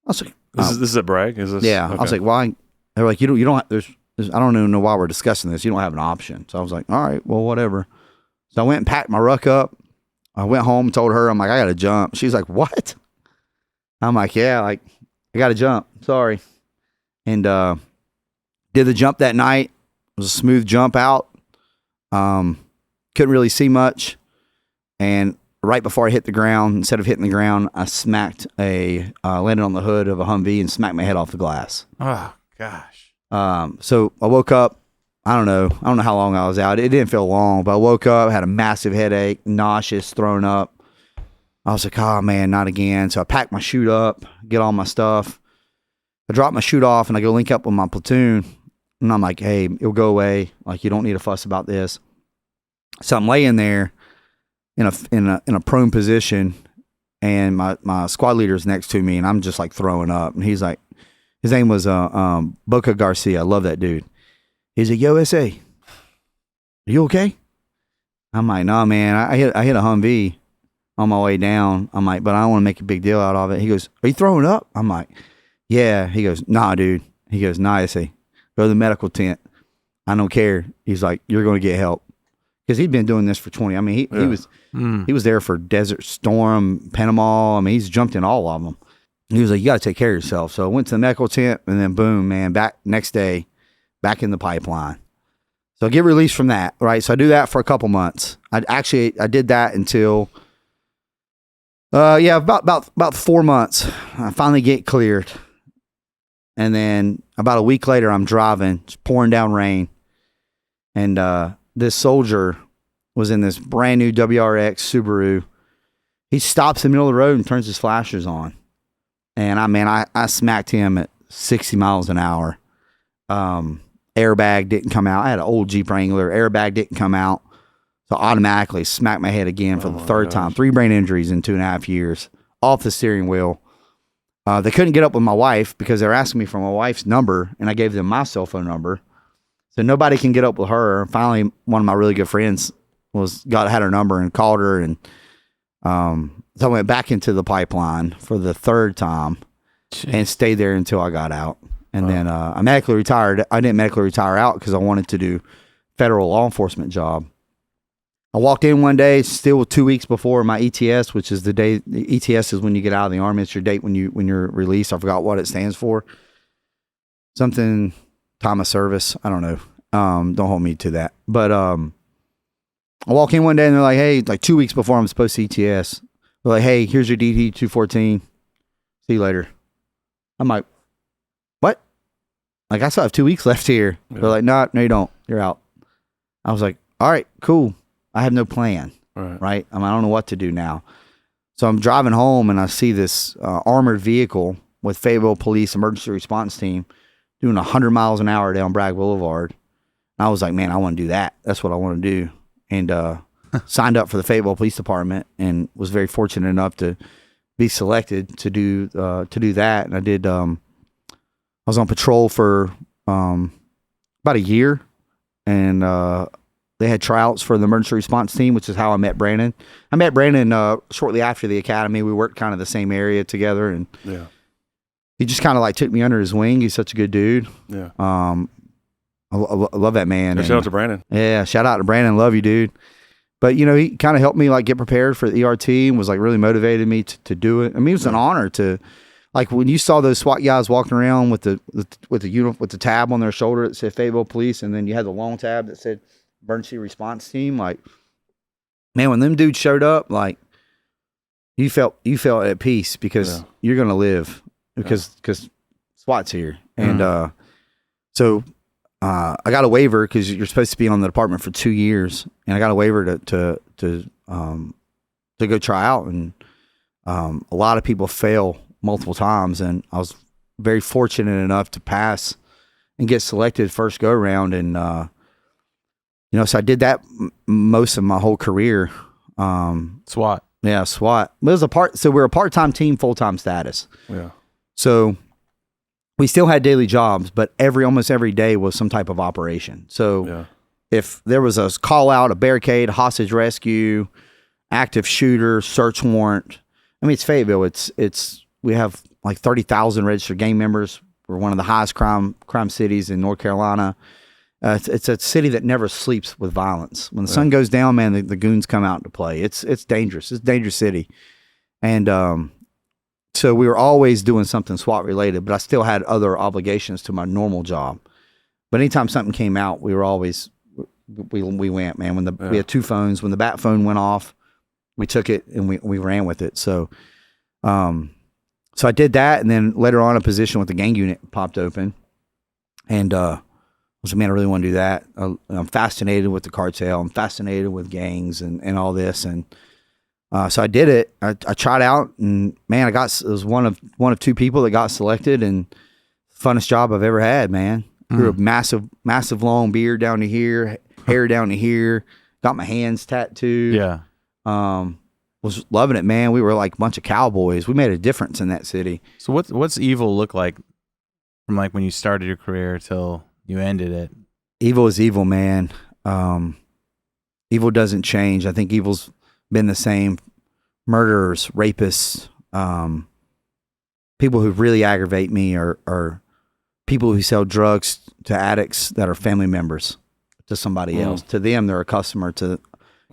was like,
This is a brag? Is this?
yeah.
Okay.
I was like, "Why?" They're like, "You don't there's I don't even know why we're discussing this. You don't have an option." So I was like, "All right, well, whatever." So I went and packed my ruck up. I went home and told her, I'm like, "I got to jump." She's like, "What?" I'm like, "Yeah, like, I got to jump. Sorry." And did the jump that night. It was a smooth jump out. Couldn't really see much. And right before I hit the ground, instead of hitting the ground, I landed on the hood of a Humvee and smacked my head off the glass.
Oh gosh.
So I woke up. I don't know how long I was out. It didn't feel long, but I woke up, had a massive headache, nauseous, throwing up. I was like, "Oh man, not again." So I packed my chute up, get all my stuff. I dropped my chute off, and I go link up with my platoon. And I'm like, "Hey, it'll go away. Like, you don't need to fuss about this." So I'm laying there in a prone position, and my squad leader is next to me, and I'm just like throwing up. And he's like, his name was Boca Garcia. I love that dude. He's like, "Yo, SA, are you okay?" I'm like, "No, man. I hit a Humvee on my way down." I'm like, "But I don't want to make a big deal out of it." He goes, "Are you throwing up?" I'm like, "Yeah." He goes, "Nah, dude." He goes, "Nah, SA, go to the medical tent. I don't care." He's like, "You're going to get help." Because he'd been doing this for 20. I mean, he was there for Desert Storm, Panama. I mean, he's jumped in all of them. He was like, "You got to take care of yourself." So I went to the medical tent, and then boom, man, back next day, back in the pipeline. So I get released from that, right? So I do that for a couple months. I did that until, about 4 months. I finally get cleared. And then about a week later, I'm driving, it's pouring down rain. And this soldier was in this brand new WRX Subaru. He stops in the middle of the road and turns his flashers on. And I smacked him at 60 miles an hour. Airbag didn't come out. I had an old Jeep Wrangler. Airbag didn't come out. So automatically smacked my head again for the third time. 3 brain injuries in 2.5 years off the steering wheel. They couldn't get up with my wife because they were asking me for my wife's number, and I gave them my cell phone number. So nobody can get up with her. Finally, one of my really good friends had her number and called her, and so I went back into the pipeline for the 3rd time. Jeez. And stayed there until I got out. And then I medically retired. I didn't medically retire out because I wanted to do federal law enforcement job. I walked in one day, still 2 weeks before my ETS, which is the day. The ETS is when you get out of the Army. It's your date when you're released. I forgot what it stands for. Something time of service. I don't know. Don't hold me to that. But I walk in one day and they're like, "Hey," like 2 weeks before I'm supposed to ETS. They're like, "Hey, here's your DD 214. See you later." I'm like, "What?" Like, I still have 2 weeks left here. Yeah. They're like, no, you don't. You're out. I was like, all right, cool. I have no plan. Right? I don't know what to do now. So I'm driving home and I see this armored vehicle with Fayetteville Police Emergency Response Team doing 100 miles an hour down Bragg Boulevard. And I was like, man, I want to do that. That's what I want to do. And signed up for the Fayetteville Police Department and was very fortunate enough to be selected to do that. And I did. I was on patrol for about a year, and they had tryouts for the emergency response team, which is how I met Brandon. I met Brandon shortly after the academy. We worked kind of the same area together, and he just kind of like took me under his wing. He's such a good dude.
Yeah.
I love that man.
Shout out to Brandon.
Yeah, shout out to Brandon. Love you, dude. But, you know, he kind of helped me like get prepared for the ERT and was like really motivated me to do it. I mean, it was an honor to, like, when you saw those SWAT guys walking around with the uniform, with the tab on their shoulder that said Fayetteville Police, and then you had the long tab that said Emergency Response Team. Like, man, when them dudes showed up, like, you felt at peace because you're gonna live because SWAT's here, and so. I got a waiver because you're supposed to be on the department for 2 years, and I got a waiver to go try out. And a lot of people fail multiple times, and I was very fortunate enough to pass and get selected first go around. And you know, so I did that most of my whole career.
SWAT,
yeah, SWAT. It was so we're a part-time team, full-time status.
Yeah.
So. We still had daily jobs, but almost every day was some type of operation. So if there was a call out, a barricade, hostage rescue, active shooter, search warrant. I mean, it's Fayetteville. We have like 30,000 registered gang members. We're one of the highest crime cities in North Carolina. It's a city that never sleeps with violence. When the sun goes down, man, the goons come out to play. It's dangerous. It's a dangerous city. And so we were always doing something SWAT related, but I still had other obligations to my normal job. But anytime something came out, we were always we went, man. We had 2 phones. When the bat phone went off, we took it and we ran with it. So so I did that, and then later on a position with the gang unit popped open, and I was like, man, I really want to do that. I'm fascinated with the cartel. I'm fascinated with gangs and all this, and so I did it. I tried out, and man, it was one of 2 people that got selected, and funnest job I've ever had, man. Grew a massive long beard down to here, hair down to here. Got my hands tattooed.
Yeah.
Was loving it, man. We were like a bunch of cowboys. We made a difference in that city.
So what's evil look like from like when you started your career till you ended it?
Evil is evil, man. Evil doesn't change. I think evil's been the same. Murderers, rapists, people who really aggravate me are people who sell drugs to addicts that are family members to somebody else. To them, they're a customer.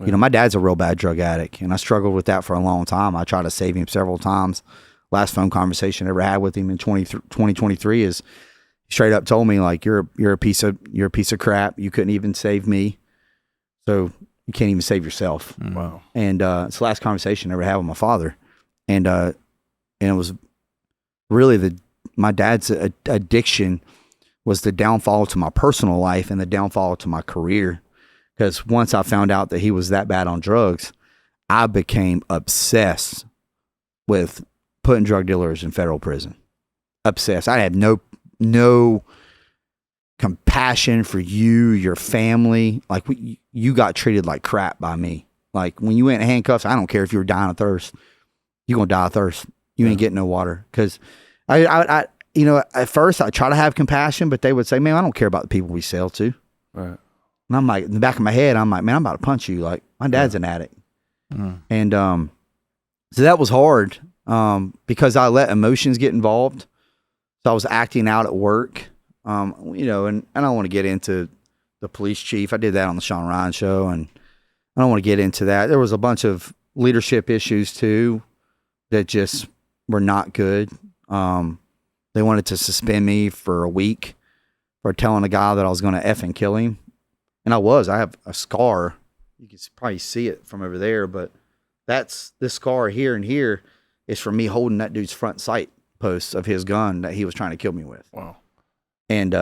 You know, my dad's a real bad drug addict, and I struggled with that for a long time. I tried to save him several times. Last phone conversation I ever had with him in 2023 is he straight up told me, like, you're a piece of crap. You couldn't even save me. So you can't even save yourself.
Wow.
And it's the last conversation I ever had with my father. And it was really my dad's addiction was the downfall to my personal life and the downfall to my career. Because once I found out that he was that bad on drugs, I became obsessed with putting drug dealers in federal prison. Obsessed. I had no compassion for you, your family. Like, you got treated like crap by me. Like, when you went in handcuffs, I don't care if you were dying of thirst. You're going to die of thirst. You ain't getting no water. Because I you know, at first I try to have compassion, but they would say, man, I don't care about the people we sell to.
Right.
And I'm like, in the back of my head, I'm like, man, I'm about to punch you. Like, my dad's an addict. And so that was hard because I let emotions get involved. So I was acting out at work. You know, and I don't want to get into the police chief. I did that on the Sean Ryan show, and I don't want to get into that. There was a bunch of leadership issues too that just were not good. They wanted to suspend me for a week for telling a guy that I was going to effing kill him. And I have a scar. You can probably see it from over there, but this scar here and here is from me holding that dude's front sight posts of his gun that he was trying to kill me with.
Wow.
And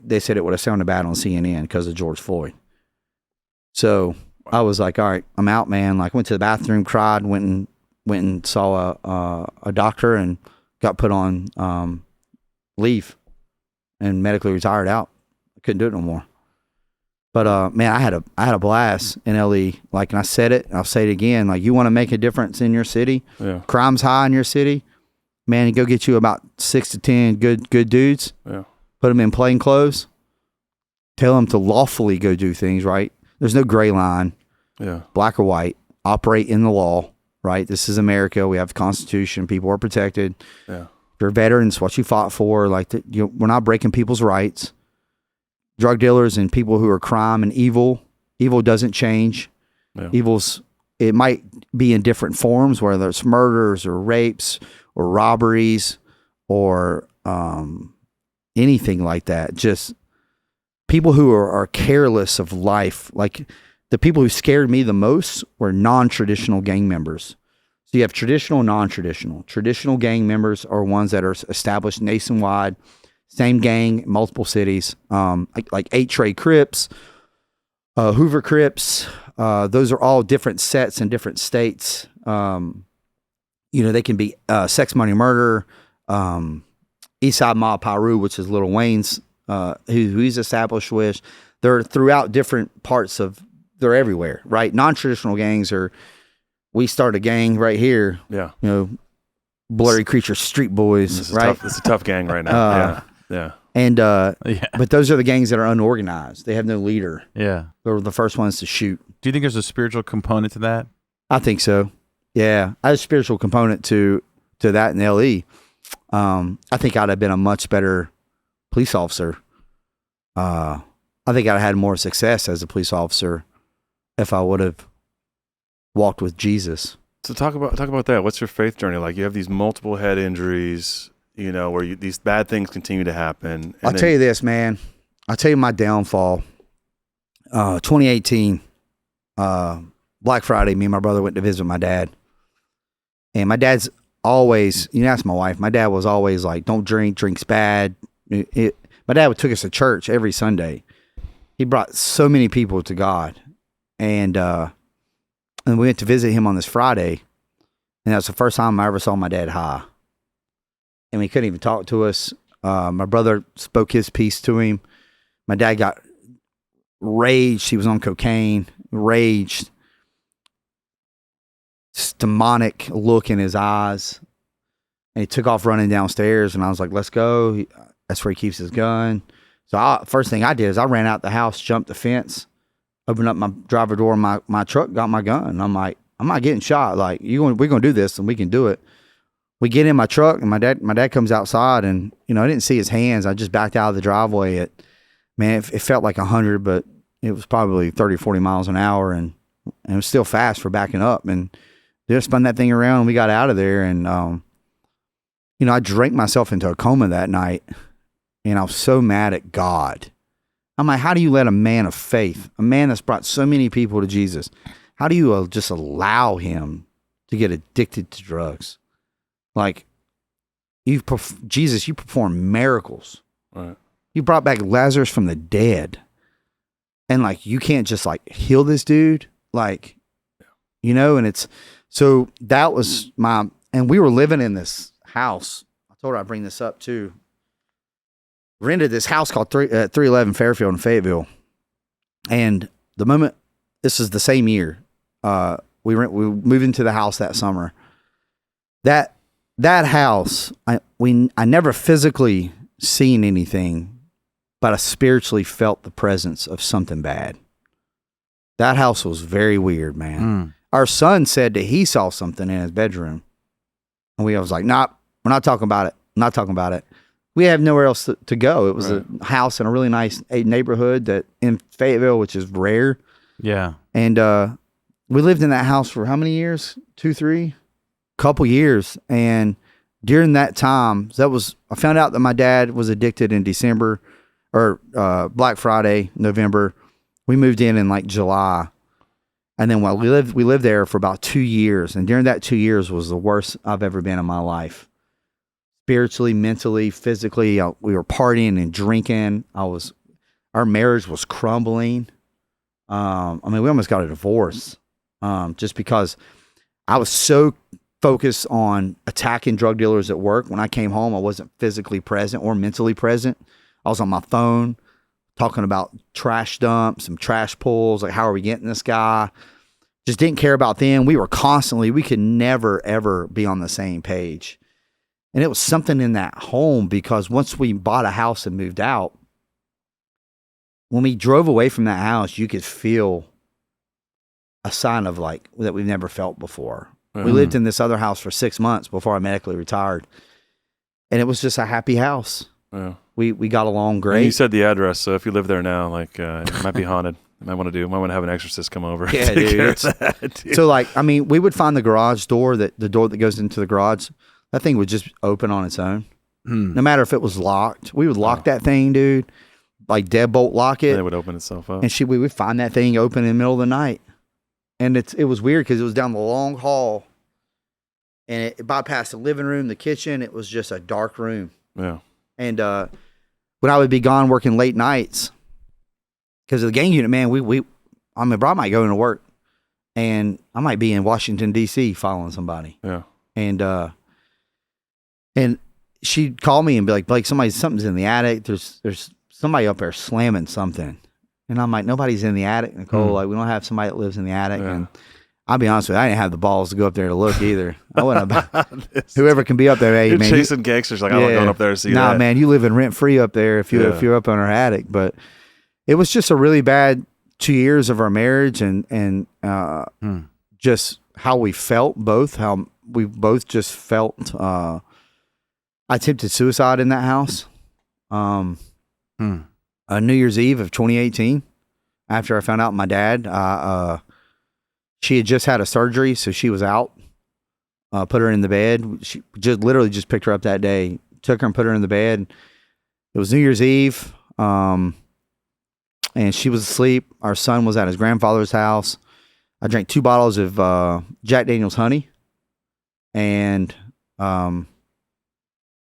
they said it would have sounded bad on CNN because of George Floyd. So I was like, all right, I'm out, man. Like, went to the bathroom, cried, went and saw a doctor, and got put on leave and medically retired out. I couldn't do it no more. But man, I had a blast in LE. Like, and I said it, and I'll say it again. Like, you want to make a difference in your city?
Yeah.
Crime's high in your city, man. Go get you about 6 to 10 good dudes.
Yeah.
Put them in plain clothes. Tell them to lawfully go do things. Right? There's no gray line.
Yeah.
Black or white. Operate in the law. Right? This is America. We have the Constitution. People are protected.
Yeah.
If you're a veteran, it's what you fought for. Like, we're not breaking people's rights. Drug dealers and people who are crime and evil doesn't change.
Yeah.
It might be in different forms, whether it's murders or rapes or robberies or anything like that. Just people who are careless of life. Like, the people who scared me the most were non-traditional gang members. So you have traditional and non-traditional. Traditional gang members are ones that are established nationwide. Same gang, multiple cities, like 8 Trey Crips, Hoover Crips. Those are all different sets in different states. They can be Sex, Money, Murder, Eastside Mob Piru, which is Lil Wayne's, who he's established with. They're throughout different parts they're everywhere, right? Non-traditional gangs we start a gang right here.
Yeah.
Blurry Creature Street Boys, right?
It's a tough gang right now. Yeah.
And but those are the gangs that are unorganized. They have no leader.
Yeah.
They're the first ones to shoot.
Do you think there's a spiritual component to that?
I think so. Yeah. I have a spiritual component to that in LE. I think I'd have been a much better police officer. I think I'd have had more success as a police officer if I would have walked with Jesus.
So talk about that. What's your faith journey like? You have these multiple head injuries, where these bad things continue to happen.
I'll tell you this, man. I'll tell you my downfall. 2018, Black Friday, me and my brother went to visit my dad. And my dad's always, ask my wife, my dad was always like, don't drink, drink's bad. My dad took us to church every Sunday. He brought so many people to God. And we went to visit him on this Friday. And that was the first time I ever saw my dad high. And he couldn't even talk to us. My brother spoke his piece to him. My dad got raged. He was on cocaine, raged. Demonic look in his eyes. And he took off running downstairs. And I was like, let's go. That's where he keeps his gun. So first thing I did is I ran out the house, jumped the fence, opened up my driver door of my truck, got my gun. And I'm like, I'm not getting shot. Like, we're going to do this and we can do it. We get in my truck and my dad comes outside and, I didn't see his hands. I just backed out of the driveway it felt like 100, but it was probably 30, 40 miles an hour and it was still fast for backing up. And just spun that thing around and we got out of there. And, I drank myself into a coma that night and I was so mad at God. I'm like, how do you let a man of faith, a man that's brought so many people to Jesus, how do you just allow him to get addicted to drugs? Like, Jesus, you perform miracles.
Right.
You brought back Lazarus from the dead. And like, you can't just like heal this dude. Like, and so that was and we were living in this house. I told her I'd bring this up too. Rented this house called 311 Fairfield in Fayetteville. And the moment, this is the same year, we moved into the house that summer. That house, I never physically seen anything, but I spiritually felt the presence of something bad. That house was very weird, man. Our son said that he saw something in his bedroom. And we was like, nah, we're not talking about it. I'm not talking about it. We have nowhere else to go. It was a house in a really nice neighborhood that in Fayetteville, which is rare.
Yeah.
And we lived in that house for how many years? 2, 3? Couple years. And during that time, I found out that my dad was addicted in December or Black Friday, November. We moved in like July. And then while we lived there for about 2 years. And during that 2 years was the worst I've ever been in my life. Spiritually, mentally, physically, we were partying and drinking. Our marriage was crumbling. We almost got a divorce just because I was so focused on attacking drug dealers at work. When I came home, I wasn't physically present or mentally present. I was on my phone talking about trash dumps and trash pulls, like how are we getting this guy? Just didn't care about them. We could never, ever be on the same page. And it was something in that home, because once we bought a house and moved out, when we drove away from that house, you could feel a sign of like that we've never felt before. We lived in this other house for 6 months before I medically retired. And it was just a happy house.
Yeah.
We got along great.
And you said the address, so if you live there now, like it might be haunted. Might want to have an exorcist come over.
Yeah, dude. So like, I mean, we would find the garage door, the door that goes into the garage, that thing would just open on its own. No matter if it was locked. We would lock that thing, dude. Like deadbolt lock it.
And it would open itself up.
And we would find that thing open in the middle of the night. And it was weird because it was down the long hall, and it bypassed the living room, the kitchen. It was just a dark room.
Yeah.
And when I would be gone working late nights, because of the gang unit, man, bro, I might go into work, and I might be in Washington, D.C. following somebody.
Yeah.
And she'd call me and be like, Blake, something's in the attic. There's somebody up there slamming something. And I'm like, nobody's in the attic, Nicole. Like, we don't have somebody that lives in the attic.
Yeah.
And I'll be honest with you, I didn't have the balls to go up there to look either. I wouldn't have. Whoever can be up there, hey,
You're
man.
chasing gangsters. Like, I'm not going up there to see that.
Nah, man, you live in rent-free up there if you're up in our attic. But it was just a really bad 2 years of our marriage, and just how we felt both, how we both just felt. I attempted suicide in that house. New Year's Eve of 2018, after I found out my dad, she had just had a surgery, so she was out. Put her in the bed. She literally just picked her up that day, took her and put her in the bed. It was New Year's Eve, and she was asleep. Our son was at his grandfather's house. I drank 2 bottles of Jack Daniel's honey, and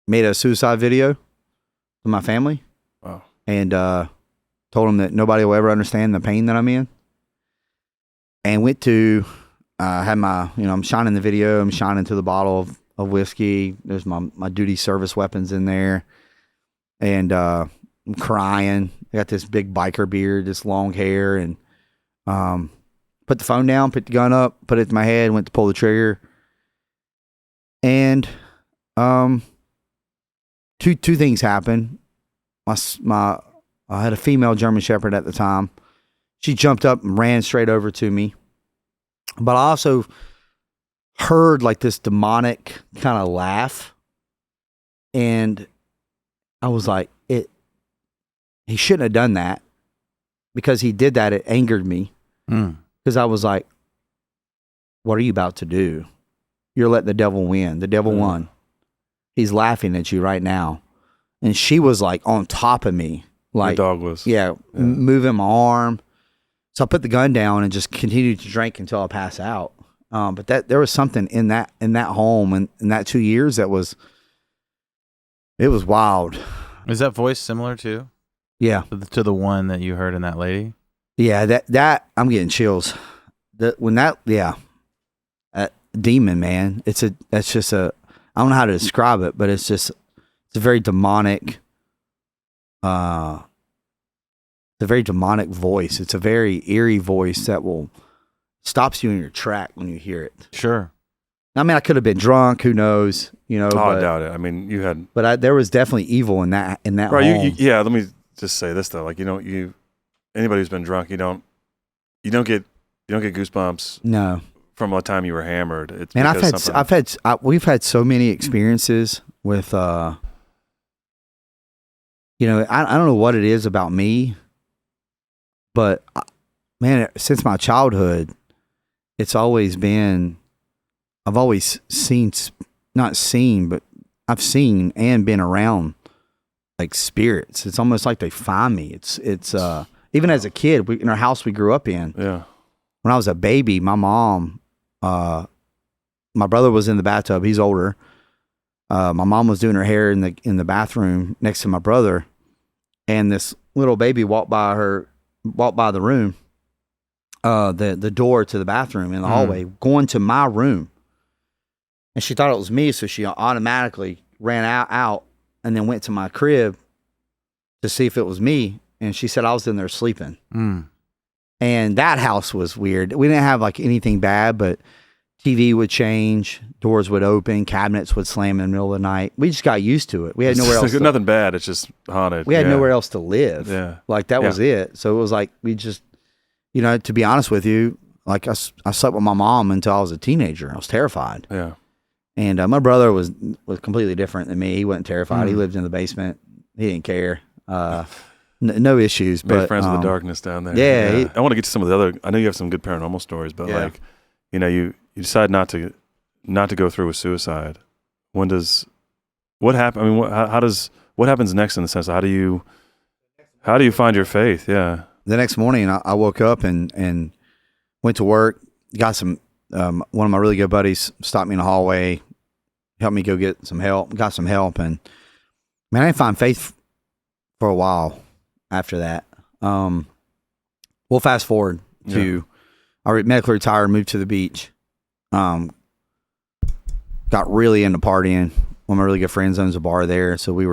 made a suicide video to my family.
Wow.
And told them that nobody will ever understand the pain that I'm in. And went to, had my, I'm shining the video, I'm shining to the bottle of whiskey. There's my duty service weapons in there. And I'm crying. I got this big biker beard, this long hair, and put the phone down, put the gun up, put it to my head, went to pull the trigger. And two things happened. I had a female German Shepherd at the time. She jumped up and ran straight over to me. But I also heard like this demonic kind of laugh. And I was like, he shouldn't have done that, because he did that. It angered me. Because I was like, what are you about to do? You're letting the devil win. The devil won. He's laughing at you right now. And she was like on top of me. Like,
the dog was.
Yeah, moving my arm. So I put the gun down and just continued to drink until I passed out. But there was something in that home and in that 2 years it was wild.
Is that voice similar to?
Yeah.
To the one that you heard in that lady?
Yeah, that I'm getting chills. Demon, man. That's just I don't know how to describe it, but it's a very demonic. It's a very demonic voice. It's a very eerie voice that stops you in your track when you hear it.
Sure.
I mean, I could have been drunk. Who knows?
I doubt it. I mean, you had.
But there was definitely evil in that
right,
home.
Yeah. Let me just say this though. Like, anybody who's been drunk, you don't get goosebumps.
No.
From the time you were hammered. It's
we've had so many experiences with. I don't know what it is about me, but man, since my childhood, it's always been. I've always I've seen and been around like spirits. It's almost like they find me. It's even as a kid, in our house we grew up in.
Yeah.
When I was a baby, my mom, my brother was in the bathtub. He's older. My mom was doing her hair in the bathroom next to my brother, and this little baby walked by the room, the door to the bathroom in the hallway, going to my room. and she thought it was me, so she automatically ran out and then went to my crib to see if it was me, and she said I was in there sleeping. And that house was weird. We didn't have like anything bad, but TV would change, doors would open, cabinets would slam in the middle of the night. We just got used to it. We had nowhere else.
Nothing bad. It's just haunted.
We had nowhere else to live.
Yeah.
Like that was it. So it was like we just, you know, to be honest with you, like I slept with my mom until I was a teenager. I was terrified.
Yeah.
And my brother was completely different than me. He wasn't terrified. He lived in the basement. He didn't care. No issues.
Made friends with the darkness down there.
Yeah.
I want to get to some of the other. I know you have some good paranormal stories, but like, you know, you decide not to go through with suicide. What happen? I mean, what happens next in the sense of how do you find your faith? Yeah.
The next morning, I woke up and went to work. Got some. One of my really good buddies stopped me in the hallway, helped me go get some help. Got some help, and man, I didn't find faith for a while after that. We'll fast forward to I medically retired, moved to the beach. Got really into partying. One of my really good friends owns a bar there, so we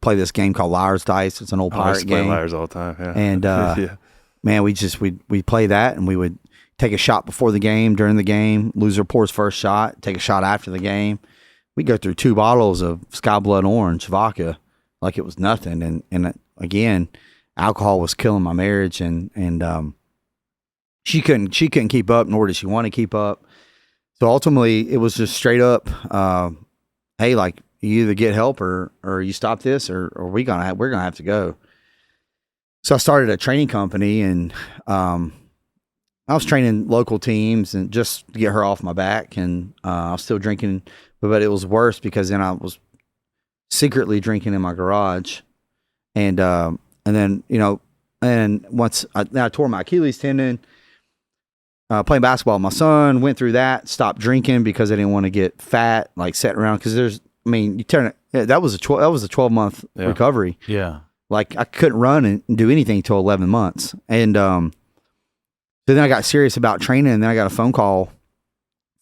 play this game called Liar's Dice. It's an old pirate game.
Play Liars all the time. Yeah.
And man, we play that, and we would take a shot before the game, during the game. Loser pours first shot. Take a shot after the game. We go through 2 bottles of Sky Blood Orange vodka like it was nothing. And again, alcohol was killing my marriage, and she couldn't keep up, nor did she want to keep up. So ultimately, it was just straight up, hey, like you either get help or you stop this, or we're gonna have to go. So I started a training company, and I was training local teams and just to get her off my back, and I was still drinking, but it was worse because then I was secretly drinking in my garage, and then and once I tore my Achilles tendon. Playing basketball with my son, went through that, stopped drinking because I didn't want to get fat, like sitting around. Because you turn it, that was a 12-month recovery.
Yeah.
Like I couldn't run and do anything till 11 months. And so then I got serious about training, and then I got a phone call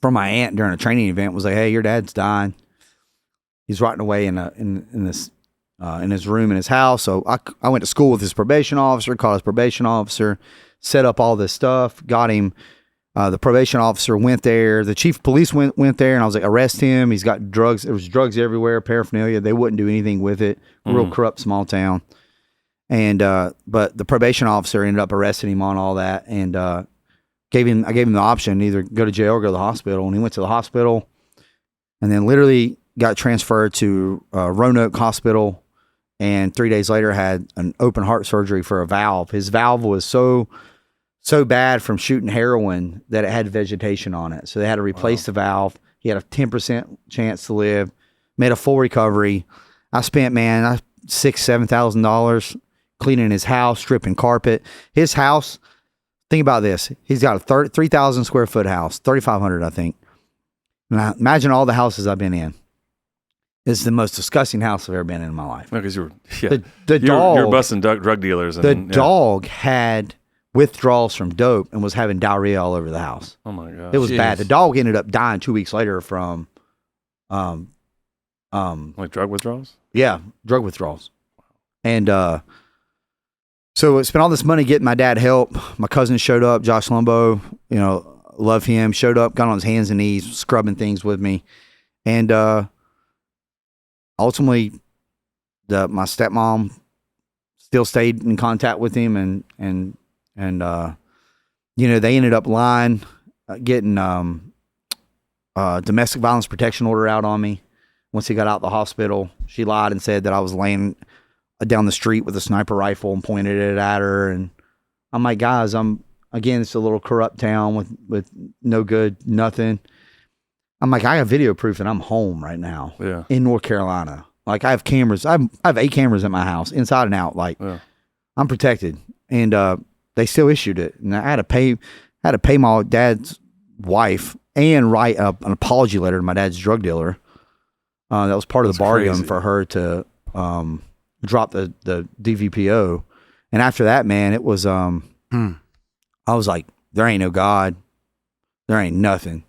from my aunt during a training event. Was like, hey, your dad's dying. He's rotting away in his room in his house. So I went to school with his probation officer, called his probation officer, set up all this stuff, got him. The probation officer went there. The chief of police went there, and I was like, arrest him. He's got drugs. There was drugs everywhere, paraphernalia. They wouldn't do anything with it. Real corrupt small town. And but the probation officer ended up arresting him on all that, and I gave him the option, either go to jail or go to the hospital. And he went to the hospital, and then literally got transferred to Roanoke Hospital, and 3 days later had an open heart surgery for a valve. His valve was so bad from shooting heroin that it had vegetation on it. So they had to replace the valve. He had a 10% chance to live, made a full recovery. I spent, $6,000-$7,000 cleaning his house, stripping carpet. His house, think about this. He's got a 3,000 square foot house, 3,500, I think. Now, imagine all the houses I've been in. It's the most disgusting house I've ever been in my life.
Because
the dog,
you're busting drug dealers.
The dog had withdrawals from dope and was having diarrhea all over the house.
Oh my god,
it was bad. The dog ended up dying 2 weeks later from
like drug withdrawals.
Yeah, drug withdrawals. And so I spent all this money getting my dad help. My cousin showed up, Josh Lumbo, love him, showed up, got on his hands and knees, scrubbing things with me. And ultimately my stepmom still stayed in contact with him, and they ended up lying, getting domestic violence protection order out on me. Once he got out of the hospital, she lied and said that I was laying down the street with a sniper rifle and pointed it at her. And I'm like, guys, it's a little corrupt town with no good, nothing. I'm like, I have video proof that I'm home right now in North Carolina. Like I have cameras. I have 8 cameras at my house, inside and out. Like I'm protected. And they still issued it. And I had to pay my dad's wife and write an apology letter to my dad's drug dealer. That was part of the bargain crazy. For her to drop the DVPO. And after that, man, it was I was like, there ain't no God. There ain't nothing.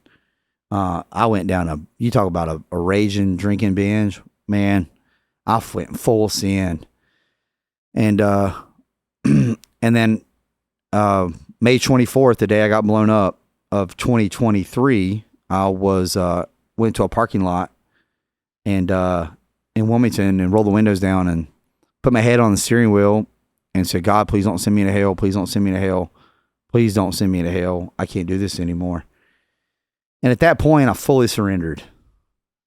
I went down you talk about a raging drinking binge, man. I went full sin. And, and then, May 24th, the day I got blown up of 2023, I went to a parking lot and, in Wilmington and rolled the windows down and put my head on the steering wheel and said, God, please don't send me to hell. Please don't send me to hell. Please don't send me to hell. I can't do this anymore. And at that point, I fully surrendered.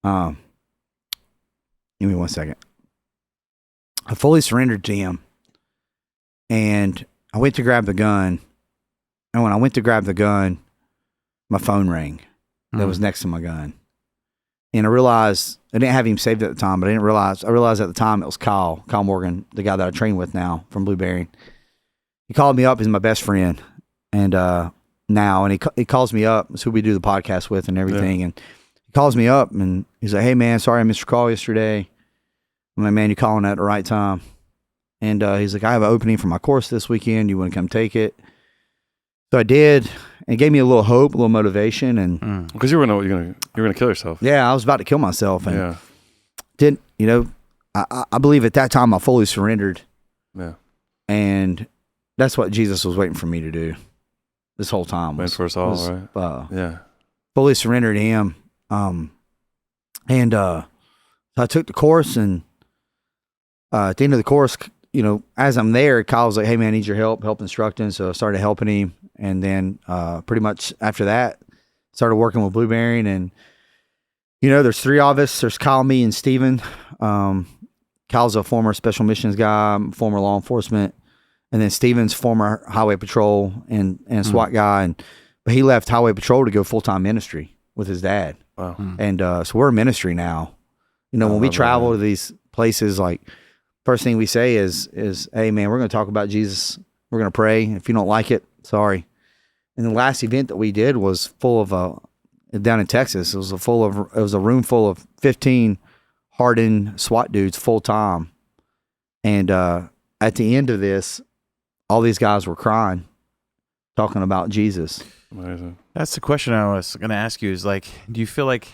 Give me 1 second. I fully surrendered to him. And I went to grab the gun. And when I went to grab the gun, my phone rang. That was next to my gun. And I realized, I didn't have him saved at the time, but I realized at the time it was Kyle Morgan, the guy that I trained with now from Blueberry. He called me up. He's my best friend. And he calls me up. It's who we do the podcast with and everything. Yeah. And he calls me up and he's like, hey man, sorry I missed your call yesterday. I'm like, man, you're calling at the right time. And he's like, I have an opening for my course this weekend. You want to come take it? So I did. And it gave me a little hope, a little motivation. And
because you were gonna kill yourself.
Yeah, I was about to kill myself. And
yeah.
Didn't, I believe at that time I fully surrendered.
Yeah.
And that's what Jesus was waiting for me to do this whole time.
Waiting for us all, right? Yeah.
Fully surrendered to him. So I took the course, and at the end of the course, as I'm there, Kyle was like, hey man, I need your help instructing. So I started helping him. And then pretty much after that, started working with Blueberry. And, there's three of us. There's Kyle, me, and Steven. Kyle's a former special missions guy, former law enforcement. And then Steven's former highway patrol and SWAT guy. But he left highway patrol to go full-time ministry with his dad.
Wow.
And so we're in ministry now. When we travel to these places, like, first thing we say is, hey man, we're going to talk about Jesus. We're going to pray. If you don't like it, sorry. And the last event that we did was full of down in Texas. It was a room full of 15 hardened SWAT dudes full time. And at the end of this, all these guys were crying, talking about Jesus.
Amazing.
That's the question I was going to ask you is, like, do you feel like,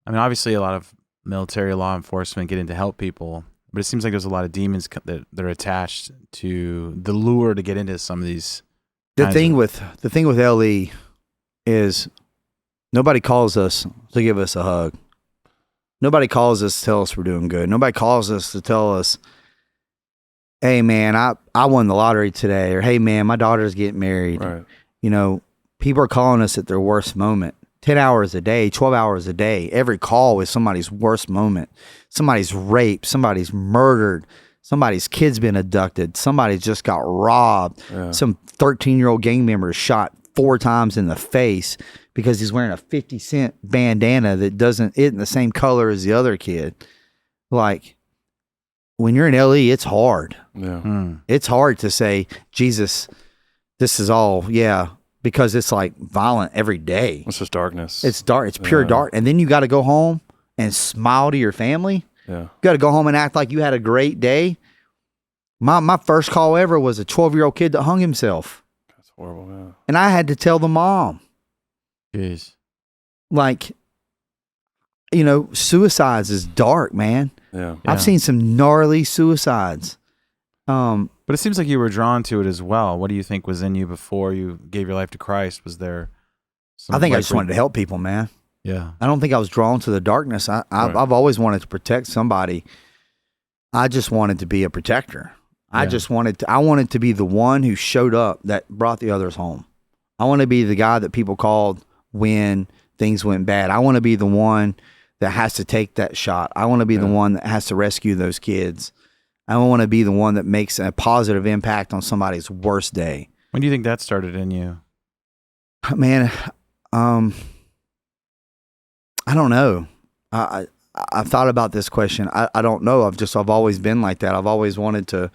obviously a lot of military law enforcement get in to help people, but it seems like there's a lot of demons that are attached to the lure to get into some of these.
The thing with LE is nobody calls us to give us a hug. Nobody calls us to tell us we're doing good. Nobody calls us to tell us, hey man, I won the lottery today, or hey man, my daughter's getting married.
Right.
People are calling us at their worst moment. 10 hours a day, 12 hours a day. Every call is somebody's worst moment. Somebody's raped, somebody's murdered, somebody's kid's been abducted, somebody just got robbed. Yeah. Some 13-year-old gang member shot 4 times in the face because he's wearing a 50-cent bandana that isn't the same color as the other kid. Like, when you're in LE, it's hard.
Yeah.
It's hard to say, Jesus, this is all, because it's like violent every day.
It's just darkness.
It's dark. It's pure dark. And then you got to go home and smile to your family.
Yeah.
You got to go home and act like you had a great day. My first call ever was a 12-year-old kid that hung himself.
That's horrible, yeah.
And I had to tell the mom.
Jeez.
Like, suicides is dark, man.
Yeah.
I've seen some gnarly suicides.
But it seems like you were drawn to it as well. What do you think was in you before you gave your life to Christ? Was there
I think I just wanted to help people, man.
Yeah.
I don't think I was drawn to the darkness. I've always wanted to protect somebody. I just wanted to be a protector. I wanted to be the one who showed up that brought the others home. I want to be the guy that people called when things went bad. I want to be the one that has to take that shot. I want to be the one that has to rescue those kids. I want to be the one that makes a positive impact on somebody's worst day.
When do you think that started in you?
Man, I don't know. I've thought about this question. I don't know. I've always been like that. I've always wanted to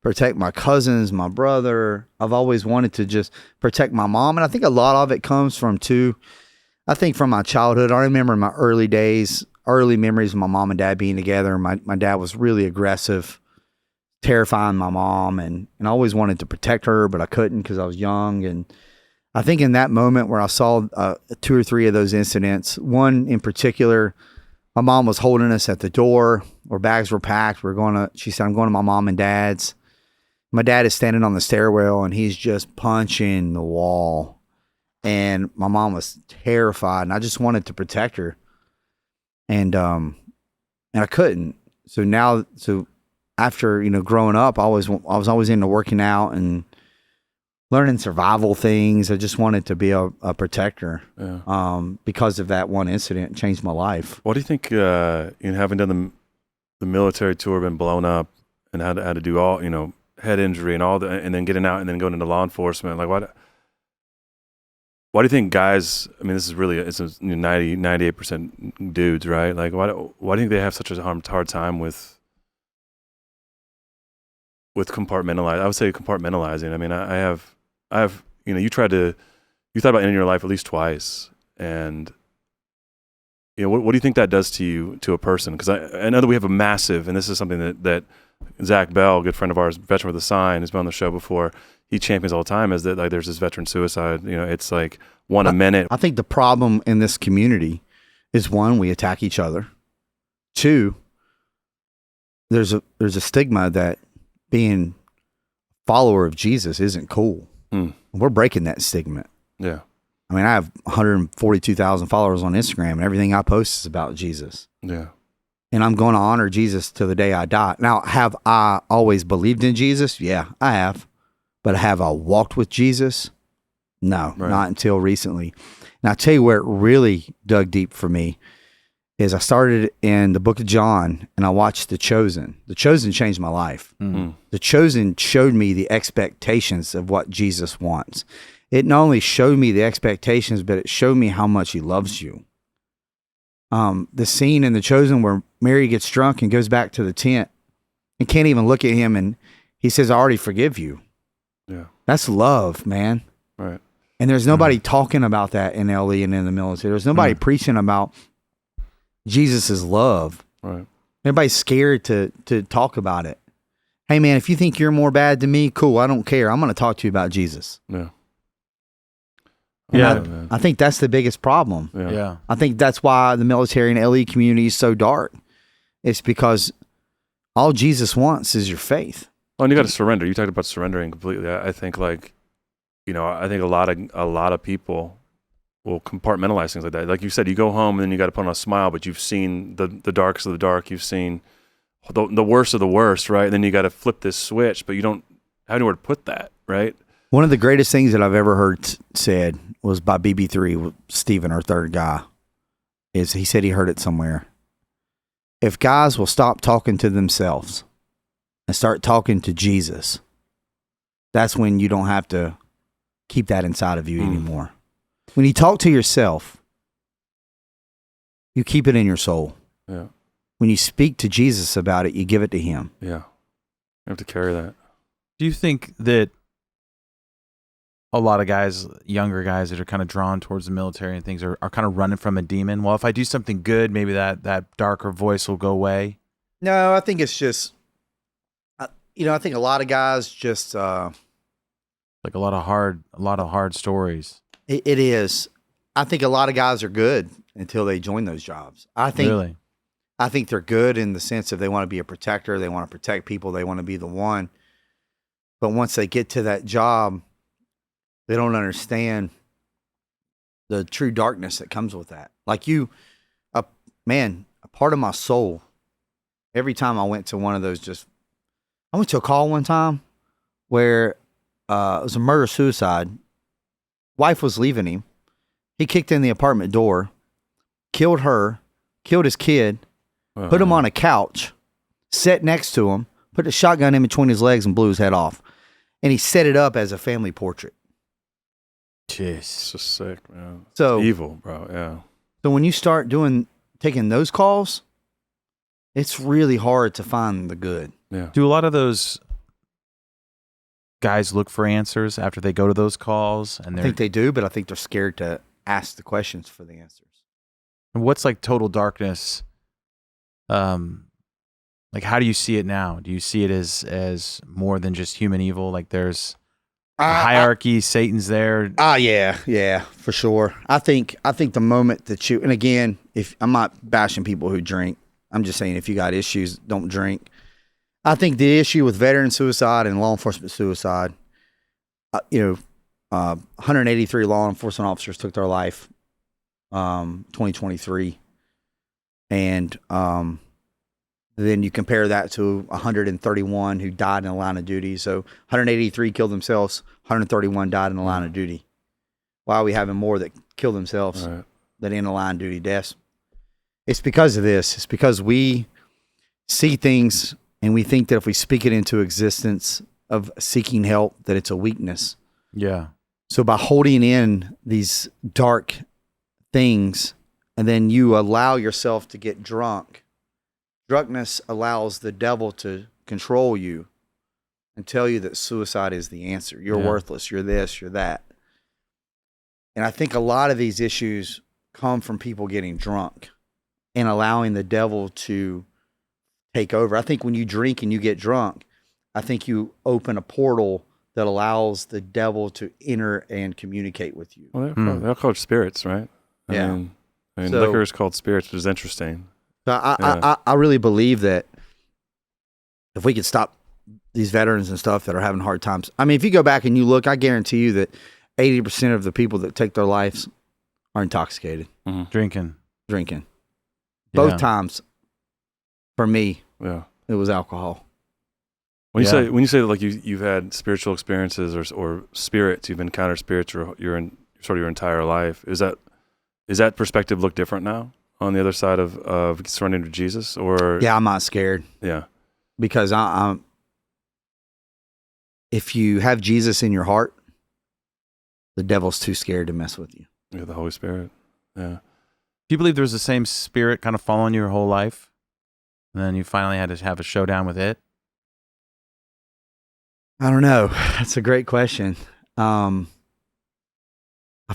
protect my cousins, my brother. I've always wanted to just protect my mom. And I think a lot of it comes from from my childhood. I remember my early days, early memories of my mom and dad being together. My dad was really aggressive, terrifying my mom, and I always wanted to protect her, but I couldn't because I was young. And I think in that moment where I saw 2 or 3 of those incidents, one in particular, my mom was holding us at the door. Our bags were packed. She said, I'm going to my mom and dad's. My dad is standing on the stairwell and he's just punching the wall. And my mom was terrified and I just wanted to protect her. And I couldn't. So after, growing up, I was always into working out and learning survival things. I just wanted to be a protector.
Yeah.
Because of that one incident, it changed my life.
What do you think, having done the military tour, been blown up and had to do all, head injury and all and then getting out and then going into law enforcement, like why do you think guys, this is really, it's 98% dudes, right? Like why do you think they have such a hard time with compartmentalizing? I would say compartmentalizing. I have, you thought about ending your life at least twice. And, what do you think that does to a person? Because I know that we have a massive, and this is something that Zach Bell, a good friend of ours, veteran with a sign, has been on the show before. He champions all the time is that like there's this veteran suicide. It's like one a minute.
I think the problem in this community is, one, we attack each other. 2, there's a stigma that being a follower of Jesus isn't cool. We're breaking that stigma.
Yeah.
I have 142,000 followers on Instagram, and everything I post is about Jesus.
Yeah.
And I'm going to honor Jesus till the day I die. Now, have I always believed in Jesus? Yeah, I have. But have I walked with Jesus? No, not until recently. And I'll tell you where it really dug deep for me is I started in the book of John and I watched The Chosen. The Chosen changed my life. Mm-hmm. The Chosen showed me the expectations of what Jesus wants. It not only showed me the expectations, but it showed me how much he loves you. The scene in The Chosen where Mary gets drunk and goes back to the tent and can't even look at him, and he says, I already forgive you.
Yeah.
That's love, man.
Right.
And there's nobody talking about that in LE and in the military. There's nobody preaching about Jesus' love.
Right.
Everybody's scared to talk about it. Hey, man, if you think you're more bad than me, cool, I don't care. I'm going to talk to you about Jesus.
Yeah.
And I think that's the biggest problem.
Yeah.
I think that's why the military and LE community is so dark. It's because all Jesus wants is your faith.
Well, and you got to surrender. You talked about surrendering completely. I think I think a lot of people will compartmentalize things like that. Like you said, you go home and then you got to put on a smile, but you've seen the darkest of the dark. You've seen the worst of the worst, right? And then you got to flip this switch, but you don't have anywhere to put that, right?
One of the greatest things that I've ever heard said was by BB3, Stephen, our third guy. He said he heard it somewhere. If guys will stop talking to themselves and start talking to Jesus, that's when you don't have to keep that inside of you anymore. When you talk to yourself, you keep it in your soul.
Yeah.
When you speak to Jesus about it, you give it to him.
Yeah. You have to carry that.
Do you think that a lot of guys, younger guys that are kind of drawn towards the military and things are kind of running from a demon? Well, if I do something good, maybe that darker voice will go away.
No, I think it's just, I think a lot of guys just,
like a lot of hard stories.
It is. I think a lot of guys are good until they join those jobs. I think they're good in the sense of they want to be a protector. They want to protect people. They want to be the one. But once they get to that job, they don't understand the true darkness that comes with that. Like a part of my soul, every time I went to one of those, I went to a call one time where it was a murder-suicide. Wife was leaving him. He kicked in the apartment door, killed her, killed his kid, put him on a couch, sat next to him, put a shotgun in between his legs and blew his head off. And he set it up as a family portrait.
Jeez.
It's just sick, man.
So
it's evil, bro. Yeah.
So when you start taking those calls, it's really hard to find the good.
Yeah.
Do a lot of those guys look for answers after they go to those calls? And
I think they do, but I think they're scared to ask the questions for the answers.
And what's like total darkness? Like how do you see it now? Do you see it as more than just human evil? Like there's hierarchy, Satan's there.
Yeah, for sure. I think the moment that you, and again, if I'm not bashing people who drink, I'm just saying if you got issues, don't drink. I think the issue with veteran suicide and law enforcement suicide, 183 law enforcement officers took their life, 2023, and then you compare that to 131 who died in the line of duty. So 183 killed themselves, 131 died in the line of duty. Why are we having more that kill themselves than in the line of duty deaths? It's because of this. It's because we see things and we think that if we speak it into existence of seeking help, that it's a weakness.
Yeah.
So by holding in these dark things and then you allow yourself to get drunk, drunkenness allows the devil to control you and tell you that suicide is the answer. You're worthless. You're this, you're that. And I think a lot of these issues come from people getting drunk and allowing the devil to take over. I think when you drink and you get drunk, I think you open a portal that allows the devil to enter and communicate with you.
Well, they're called spirits, right? I mean, so, liquor is called spirits, which is interesting.
So I really believe that if we could stop these veterans and stuff that are having hard times. I mean, if you go back and you look, I guarantee you that 80% of the people that take their lives are intoxicated.
Mm-hmm. Drinking.
Both times, for me, it was alcohol.
When you say like you've had spiritual experiences or spirits, you've encountered spirits your entire life, is that perspective look different now on the other side of surrendering to Jesus? Or
I'm not scared.
Yeah,
because I'm. If you have Jesus in your heart, the devil's too scared to mess with you.
Yeah, the Holy Spirit. Yeah.
Do you believe there was the same spirit kind of following you your whole life, and then you finally had to have a showdown with it?
I don't know. That's a great question. I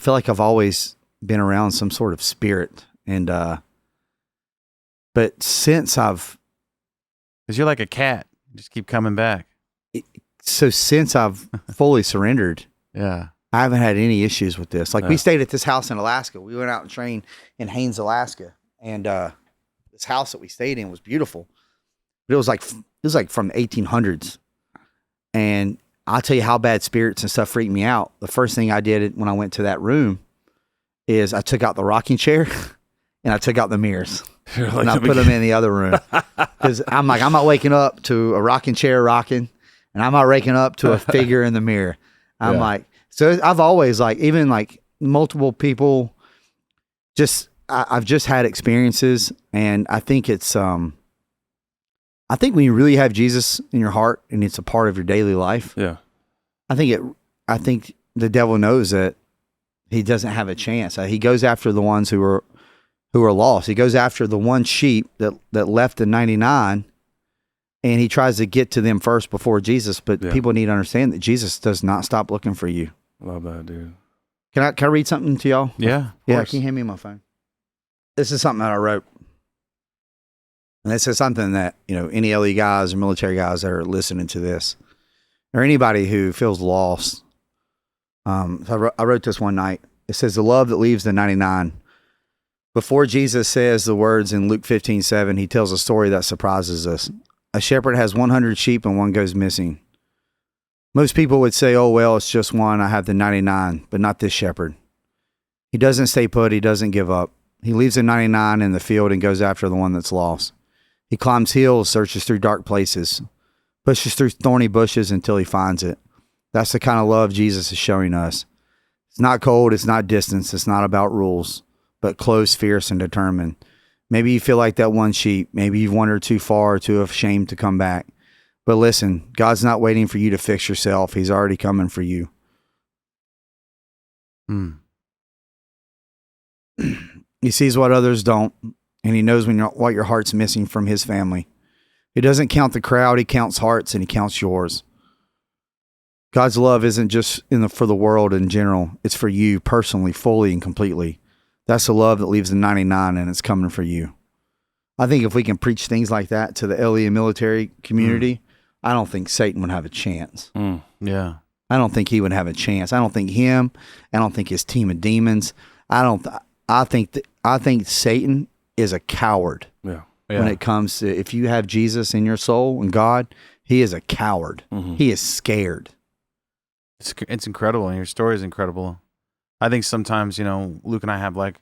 feel like I've always been around some sort of spirit, and but since because
you're like a cat, you just keep coming back.
So since I've fully surrendered,
I
haven't had any issues with this. Like we stayed at this house in Alaska. We went out and trained in Haines, Alaska, and this house that we stayed in was beautiful. But it was like from the 1800s. And I'll tell you how bad spirits and stuff freaked me out. The first thing I did when I went to that room is I took out the rocking chair and I took out the mirrors and I put them in the other room. Because I'm like, I'm not waking up to a rocking chair rocking, and I'm not waking up to a figure in the mirror. I'm like, so I've always even multiple people, I've just had experiences, and I think it's, I think when you really have Jesus in your heart and it's a part of your daily life, I think the devil knows that he doesn't have a chance. He goes after the ones who are lost. He goes after the one sheep that left the 99, and he tries to get to them first before Jesus. But people need to understand that Jesus does not stop looking for you.
Love that, dude.
Can I read something to y'all?
Yeah.
Yeah. Can you hand me my phone? This is something that I wrote. And this is something that, any LE guys or military guys that are listening to this, or anybody who feels lost. So I wrote this one night. It says, the love that leaves the 99. Before Jesus says the words in Luke 15:7, he tells a story that surprises us. A shepherd has 100 sheep and one goes missing. Most people would say, oh, well, it's just one. I have the 99, but not this shepherd. He doesn't stay put. He doesn't give up. He leaves the 99 in the field and goes after the one that's lost. He climbs hills, searches through dark places, pushes through thorny bushes until he finds it. That's the kind of love Jesus is showing us. It's not cold. It's not distance. It's not about rules, but close, fierce, and determined. Maybe you feel like that one sheep. Maybe you've wandered too far or too ashamed to come back. But listen, God's not waiting for you to fix yourself. He's already coming for you. He sees what others don't, and he knows what your heart's missing from his family. He doesn't count the crowd. He counts hearts, and he counts yours. God's love isn't just for the world in general. It's for you personally, fully and completely. That's the love that leaves the 99, and it's coming for you. I think if we can preach things like that to the LE and military community, I don't think Satan would have a chance.
Yeah.
I don't think he would have a chance. I don't think him. I don't think his team of demons. I think Satan is a coward.
Yeah.
When it comes to, if you have Jesus in your soul and God, he is a coward.
Mm-hmm.
He is scared.
It's incredible, and your story is incredible. I think sometimes, Luke and I have like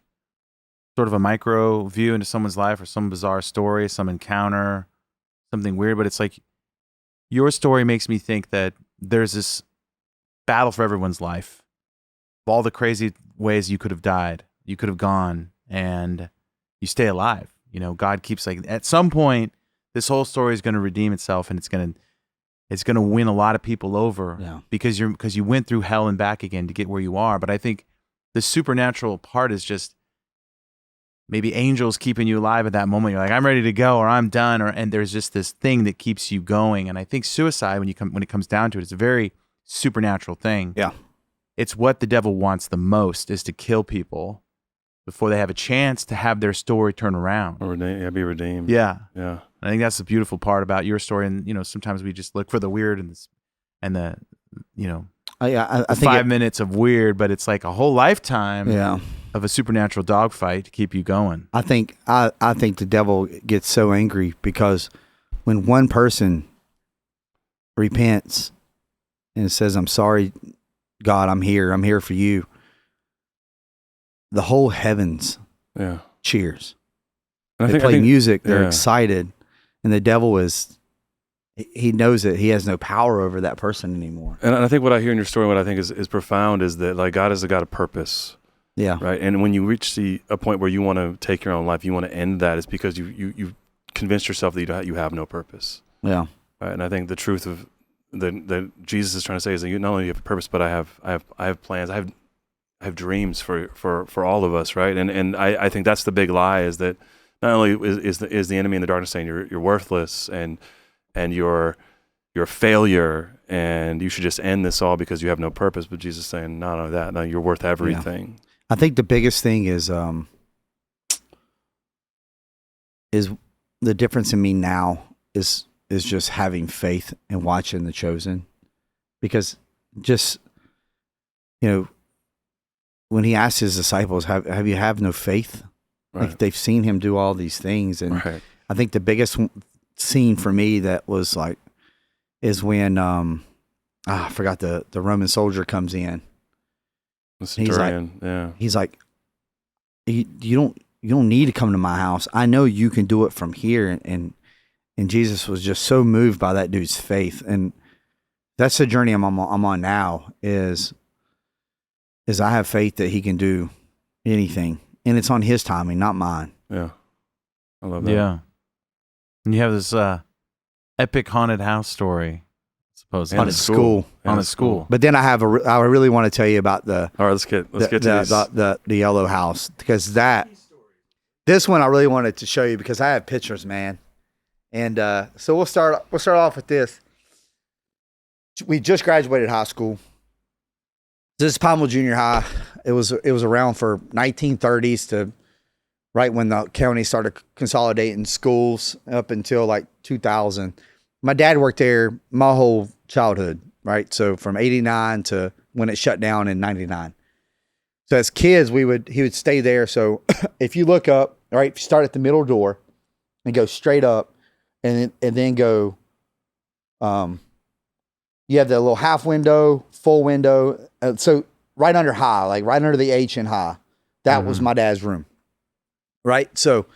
sort of a micro view into someone's life or some bizarre story, some encounter, something weird, but it's like your story makes me think that there's this battle for everyone's life. All the crazy ways you could have died, you could have gone, and you stay alive. God keeps like, at some point, this whole story is going to redeem itself, and it's going to win a lot of people over because you went through hell and back again to get where you are. But I think the supernatural part is just maybe angels keeping you alive at that moment. You're like, I'm ready to go, or I'm done, and there's just this thing that keeps you going. And I think suicide, when it comes down to it, it's a very supernatural thing.
Yeah.
It's what the devil wants the most, is to kill people before they have a chance to have their story turn around.
Or be redeemed.
Yeah.
Yeah.
I think that's the beautiful part about your story. And, sometimes we just look for the weird and the
I think
5 minutes of weird, but it's like a whole lifetime
Yeah.
of a supernatural dogfight to keep you going.
I think the devil gets so angry because when one person repents and says, I'm sorry, God, I'm here for you, the whole heavens cheers.
And
They play music, they're
yeah.
excited, and the devil he knows that he has no power over that person anymore.
And I think what I hear in your story, what I think is profound, is that like God is a God of purpose.
Yeah.
Right. And when you reach a point where you want to take your own life, you want to end that, is because you convinced yourself that you have no purpose.
Yeah.
Right. And I think the truth of that Jesus is trying to say is that you not only have a purpose, but I have plans. I have dreams for all of us. Right. And I think that's the big lie, is that not only is the enemy in the darkness saying you're worthless and you're a failure and you should just end this all because you have no purpose, but Jesus is saying not only that, no, you're worth everything.
Yeah. I think the biggest thing is the difference in me now is just having faith and watching The Chosen, because just when he asked his disciples, have you have no faith?
Right.
Like, they've seen him do all these things, and
Right.
I think the biggest scene for me that was like is when I forgot the Roman soldier comes in.
The centurion,
He's like, you don't need to come to my house. I know you can do it from here. And Jesus was just so moved by that dude's faith. And that's the journey I'm on now, is I have faith that he can do anything, and it's on his timing, not mine.
Yeah. I love that.
Yeah. And you have this epic haunted house story, supposedly.
On a school.
On a school.
But then I really want to tell you about the
All right, let's get to these.
the yellow house, because this one I really wanted to show you because I have pictures, man. And so we'll start off with this. We just graduated high school. This is Poel Junior High. It was around for 1930s to right when the county started consolidating schools up until like 2000. My dad worked there my whole childhood, right? So from 89 to when it shut down in 99. So as kids, he would stay there. So if you look up, right, if you start at the middle door and go straight up and then go, you have the little half window, full window. So right under high, like right under the H in high, that was my dad's room. Right. So,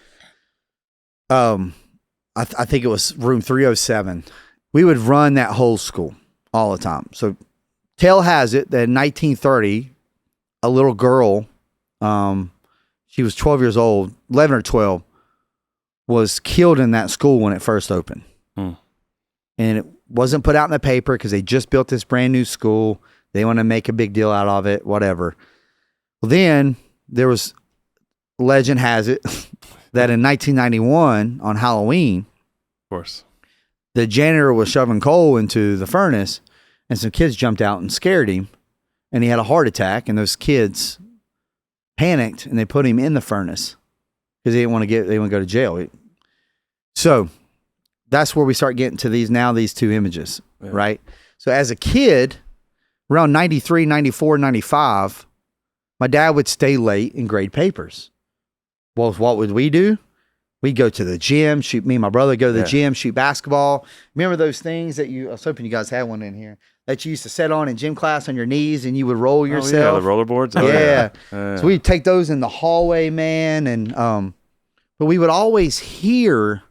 I think it was room 307. We would run that whole school all the time. So tale has it that in 1930, a little girl, she was 12 years old, 11 or 12, was killed in that school when it first opened. And it wasn't put out in the paper because they just built this brand new school. They want to make a big deal out of it, whatever. Well, then there was, legend has it, that in 1991 on Halloween,
Of course.
the janitor was shoving coal into the furnace and some kids jumped out and scared him, and he had a heart attack, and those kids panicked and they put him in the furnace because they didn't want to go to jail. So that's where we start getting to these two images, right? So as a kid, around 93, 94, 95, my dad would stay late and grade papers. Well, what would we do? We'd go to the gym, me and my brother go to the gym, shoot basketball. Remember those things that I was hoping you guys had one in here, that you used to set on in gym class on your knees and you would roll yourself?
Oh, yeah, the rollerboards?
Oh, yeah. So we'd take those in the hallway, man. And, but we would always hear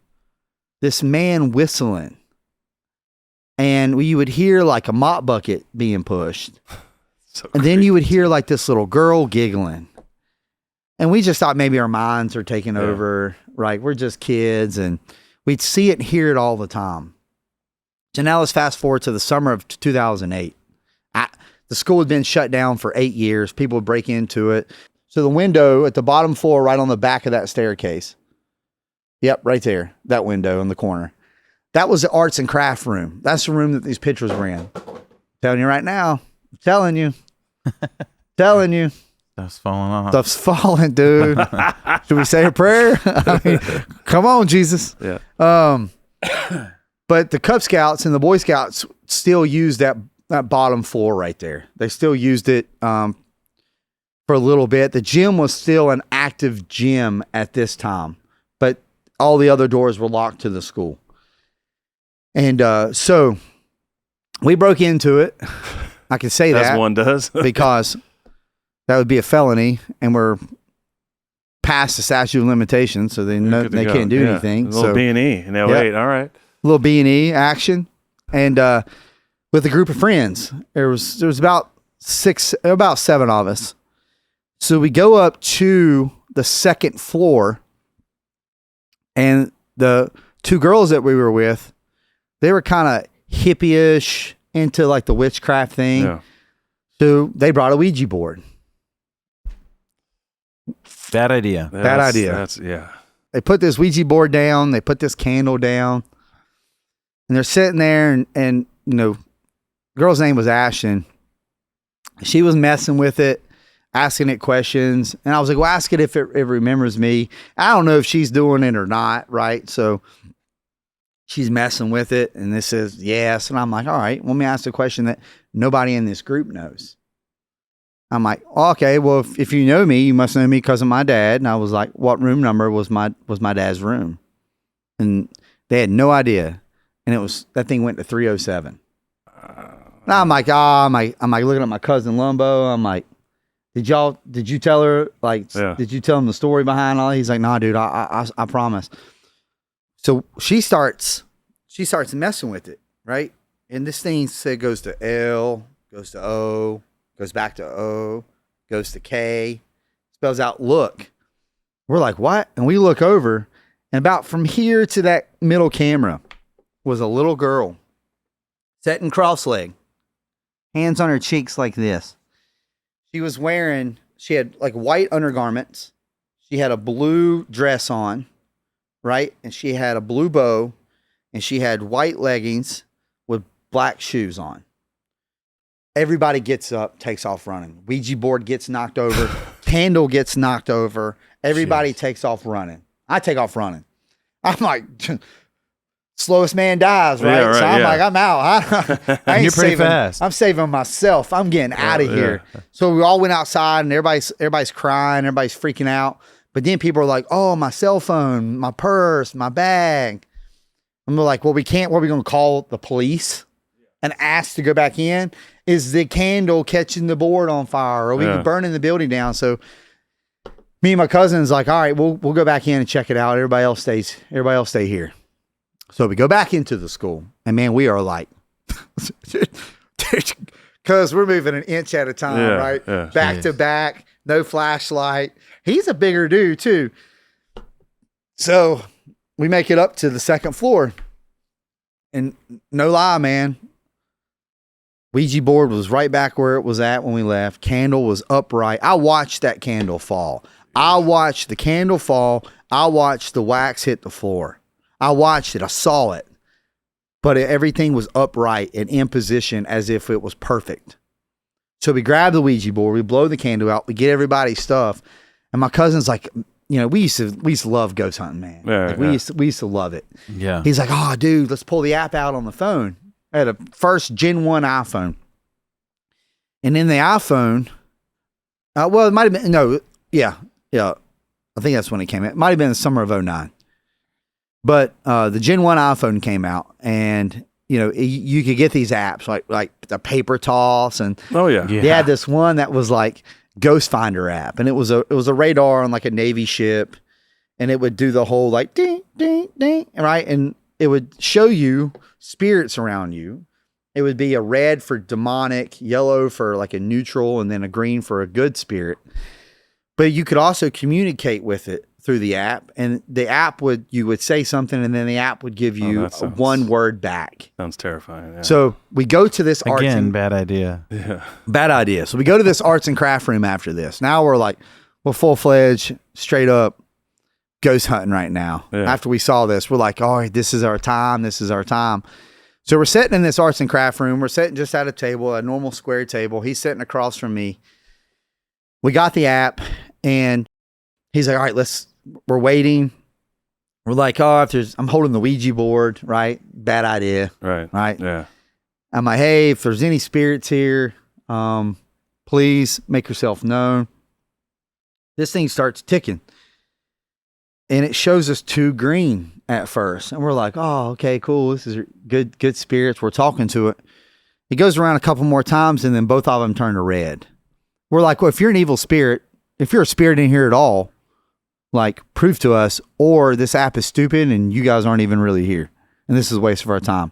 this man whistling. And you would hear like a mop bucket being pushed. And then you would hear like this little girl giggling. And we just thought maybe our minds are taking over, right? We're just kids, and we'd see it and hear it all the time. So now let's fast forward to the summer of 2008. The school had been shut down for 8 years. People would break into it. So the window at the bottom floor, right on the back of that staircase. Yep, right there, that window in the corner. That was the arts and craft room. That's the room that these pictures were in. Telling you right now. Telling you. Telling you.
Stuff's falling off.
Stuff's falling, dude. Should we say a prayer? I mean, come on, Jesus.
Yeah.
But the Cub Scouts and the Boy Scouts still use that bottom floor right there. They still used it for a little bit. The gym was still an active gym at this time, but all the other doors were locked to the school. And so we broke into it. I can say that.
As one does.
Because that would be a felony, and we're past the statute of limitations, so they can't do anything.
A little B&E in 08, all right.
A little B&E action. And with a group of friends, there was about 7 of us. So we go up to the second floor, and the 2 girls that we were with, they were kind of hippie-ish, into like the witchcraft thing. Yeah. So they brought a Ouija board.
Bad idea.
Bad idea. They put this Ouija board down. They put this candle down. And they're sitting there, and you know, the girl's name was Ashton. She was messing with it, asking it questions. And I was like, well, ask it if it remembers me. I don't know if she's doing it or not, right? So she's messing with it, and this says yes. And I'm like, all right, let me ask a question that nobody in this group knows. I'm like, okay, well, if you know me, you must know me because of my dad. And I was like, what room number was my dad's room? And they had no idea. And that thing went to 307. Now I'm like, looking at my cousin Lumbo. I'm like, did you tell her, did you tell him the story behind all that? He's like, nah, dude, I promise. So she starts messing with it, right? And this thing goes to L, goes to O, goes back to O, goes to K, spells out look. We're like, what? And we look over, and about from here to that middle camera was a little girl sitting cross-legged, hands on her cheeks like this. She had like white undergarments. She had a blue dress on, right? And she had a blue bow, and she had white leggings with black shoes on. Everybody gets up, takes off running. Ouija board gets knocked over. Candle gets knocked over. Everybody takes off running. I take off running. I'm like, slowest man dies, right? So I'm like, I'm out. I ain't
You're pretty fast.
I'm saving myself. I'm getting out of here. So we all went outside, and everybody's crying. Everybody's freaking out. But then people are like, oh, my cell phone, my purse, my bag. And we're like, well, we can't. What are we going to call the police and ask to go back in? Is the candle catching the board on fire? Or are we burning the building down? So me and my cousin's like, all right, we'll go back in and check it out. Everybody else stay here. So we go back into the school, and man, we are like, because we're moving an inch at a time, right? Yeah, back to back, no flashlight. He's a bigger dude too. So we make it up to the second floor, and no lie, man, Ouija board was right back where it was at when we left. Candle was upright. I watched that candle fall. I watched the candle fall. I watched the wax hit the floor. I watched it. I saw it. But everything was upright and in position as if it was perfect. So we grab the Ouija board. We blow the candle out. We get everybody's stuff. And my cousin's like, you know, we used to love ghost hunting, man. We used to love it.
Yeah.
He's like, oh, dude, let's pull the app out on the phone. I had a first Gen 1 iPhone. And in the iPhone, well, it might have been, no, yeah. I think that's when it came out. It might have been the summer of 2009. But the Gen 1 iPhone came out, and you could get these apps like the paper toss, and they had this one that was like Ghost Finder app, and it was a radar on like a Navy ship, and it would do the whole like ding ding ding, right, and it would show you spirits around you. It would be a red for demonic, yellow for like a neutral, and then a green for a good spirit. But you could also communicate with it through the app, and the app you would say something, and then the app would give you one word back.
Sounds terrifying. Yeah.
So we go to this
bad idea.
Yeah,
bad idea. So we go to this arts and craft room after this. Now we're full-fledged, straight up ghost hunting right now. Yeah. After we saw this, we're like, oh, this is our time. This is our time. So we're sitting in this arts and craft room. We're sitting just at a table, a normal square table. He's sitting across from me. We got the app, and he's like, all right, we're waiting. We're like, oh, I'm holding the Ouija board, right? Bad idea. Right.
Yeah.
I'm like, hey, if there's any spirits here, please make yourself known. This thing starts ticking, and it shows us 2 green at first. And we're like, oh, okay, cool. This is good spirits. We're talking to it. It goes around a couple more times, and then both of them turn to red. We're like, well, if you're an evil spirit, if you're a spirit in here at all, like, prove to us, or this app is stupid and you guys aren't even really here, and this is a waste of our time.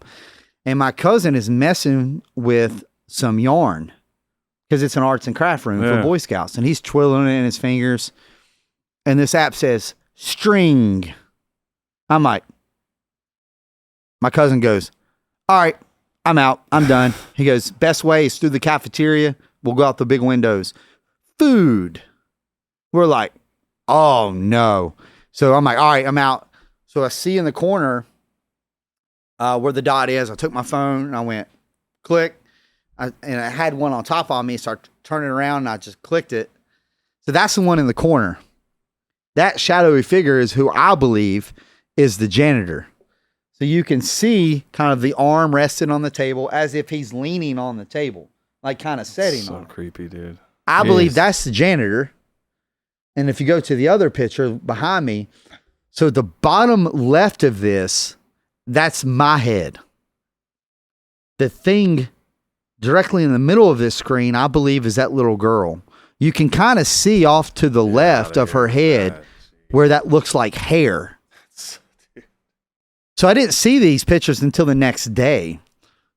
And my cousin is messing with some yarn, because it's an arts and craft room for Boy Scouts, and he's twiddling it in his fingers, and this app says string. I'm like, my cousin goes, all right, I'm out. I'm done. He goes, best way is through the cafeteria. We'll go out the big windows. Food. We're like, oh no. So I'm like, all right, I'm out. So I see in the corner where the dot is. I took my phone and I went click. And I had one on top of me. So I turned it around and I just clicked it. So that's the one in the corner. That shadowy figure is who I believe is the janitor. So you can see kind of the arm resting on the table as if he's leaning on the table, like kind of setting on it.
So creepy, dude.
I believe that's the janitor. And if you go to the other picture behind me, so the bottom left of this, that's my head. The thing directly in the middle of this screen, I believe, is that little girl. You can kind of see off to the left of her head where that looks like hair. So I didn't see these pictures until the next day.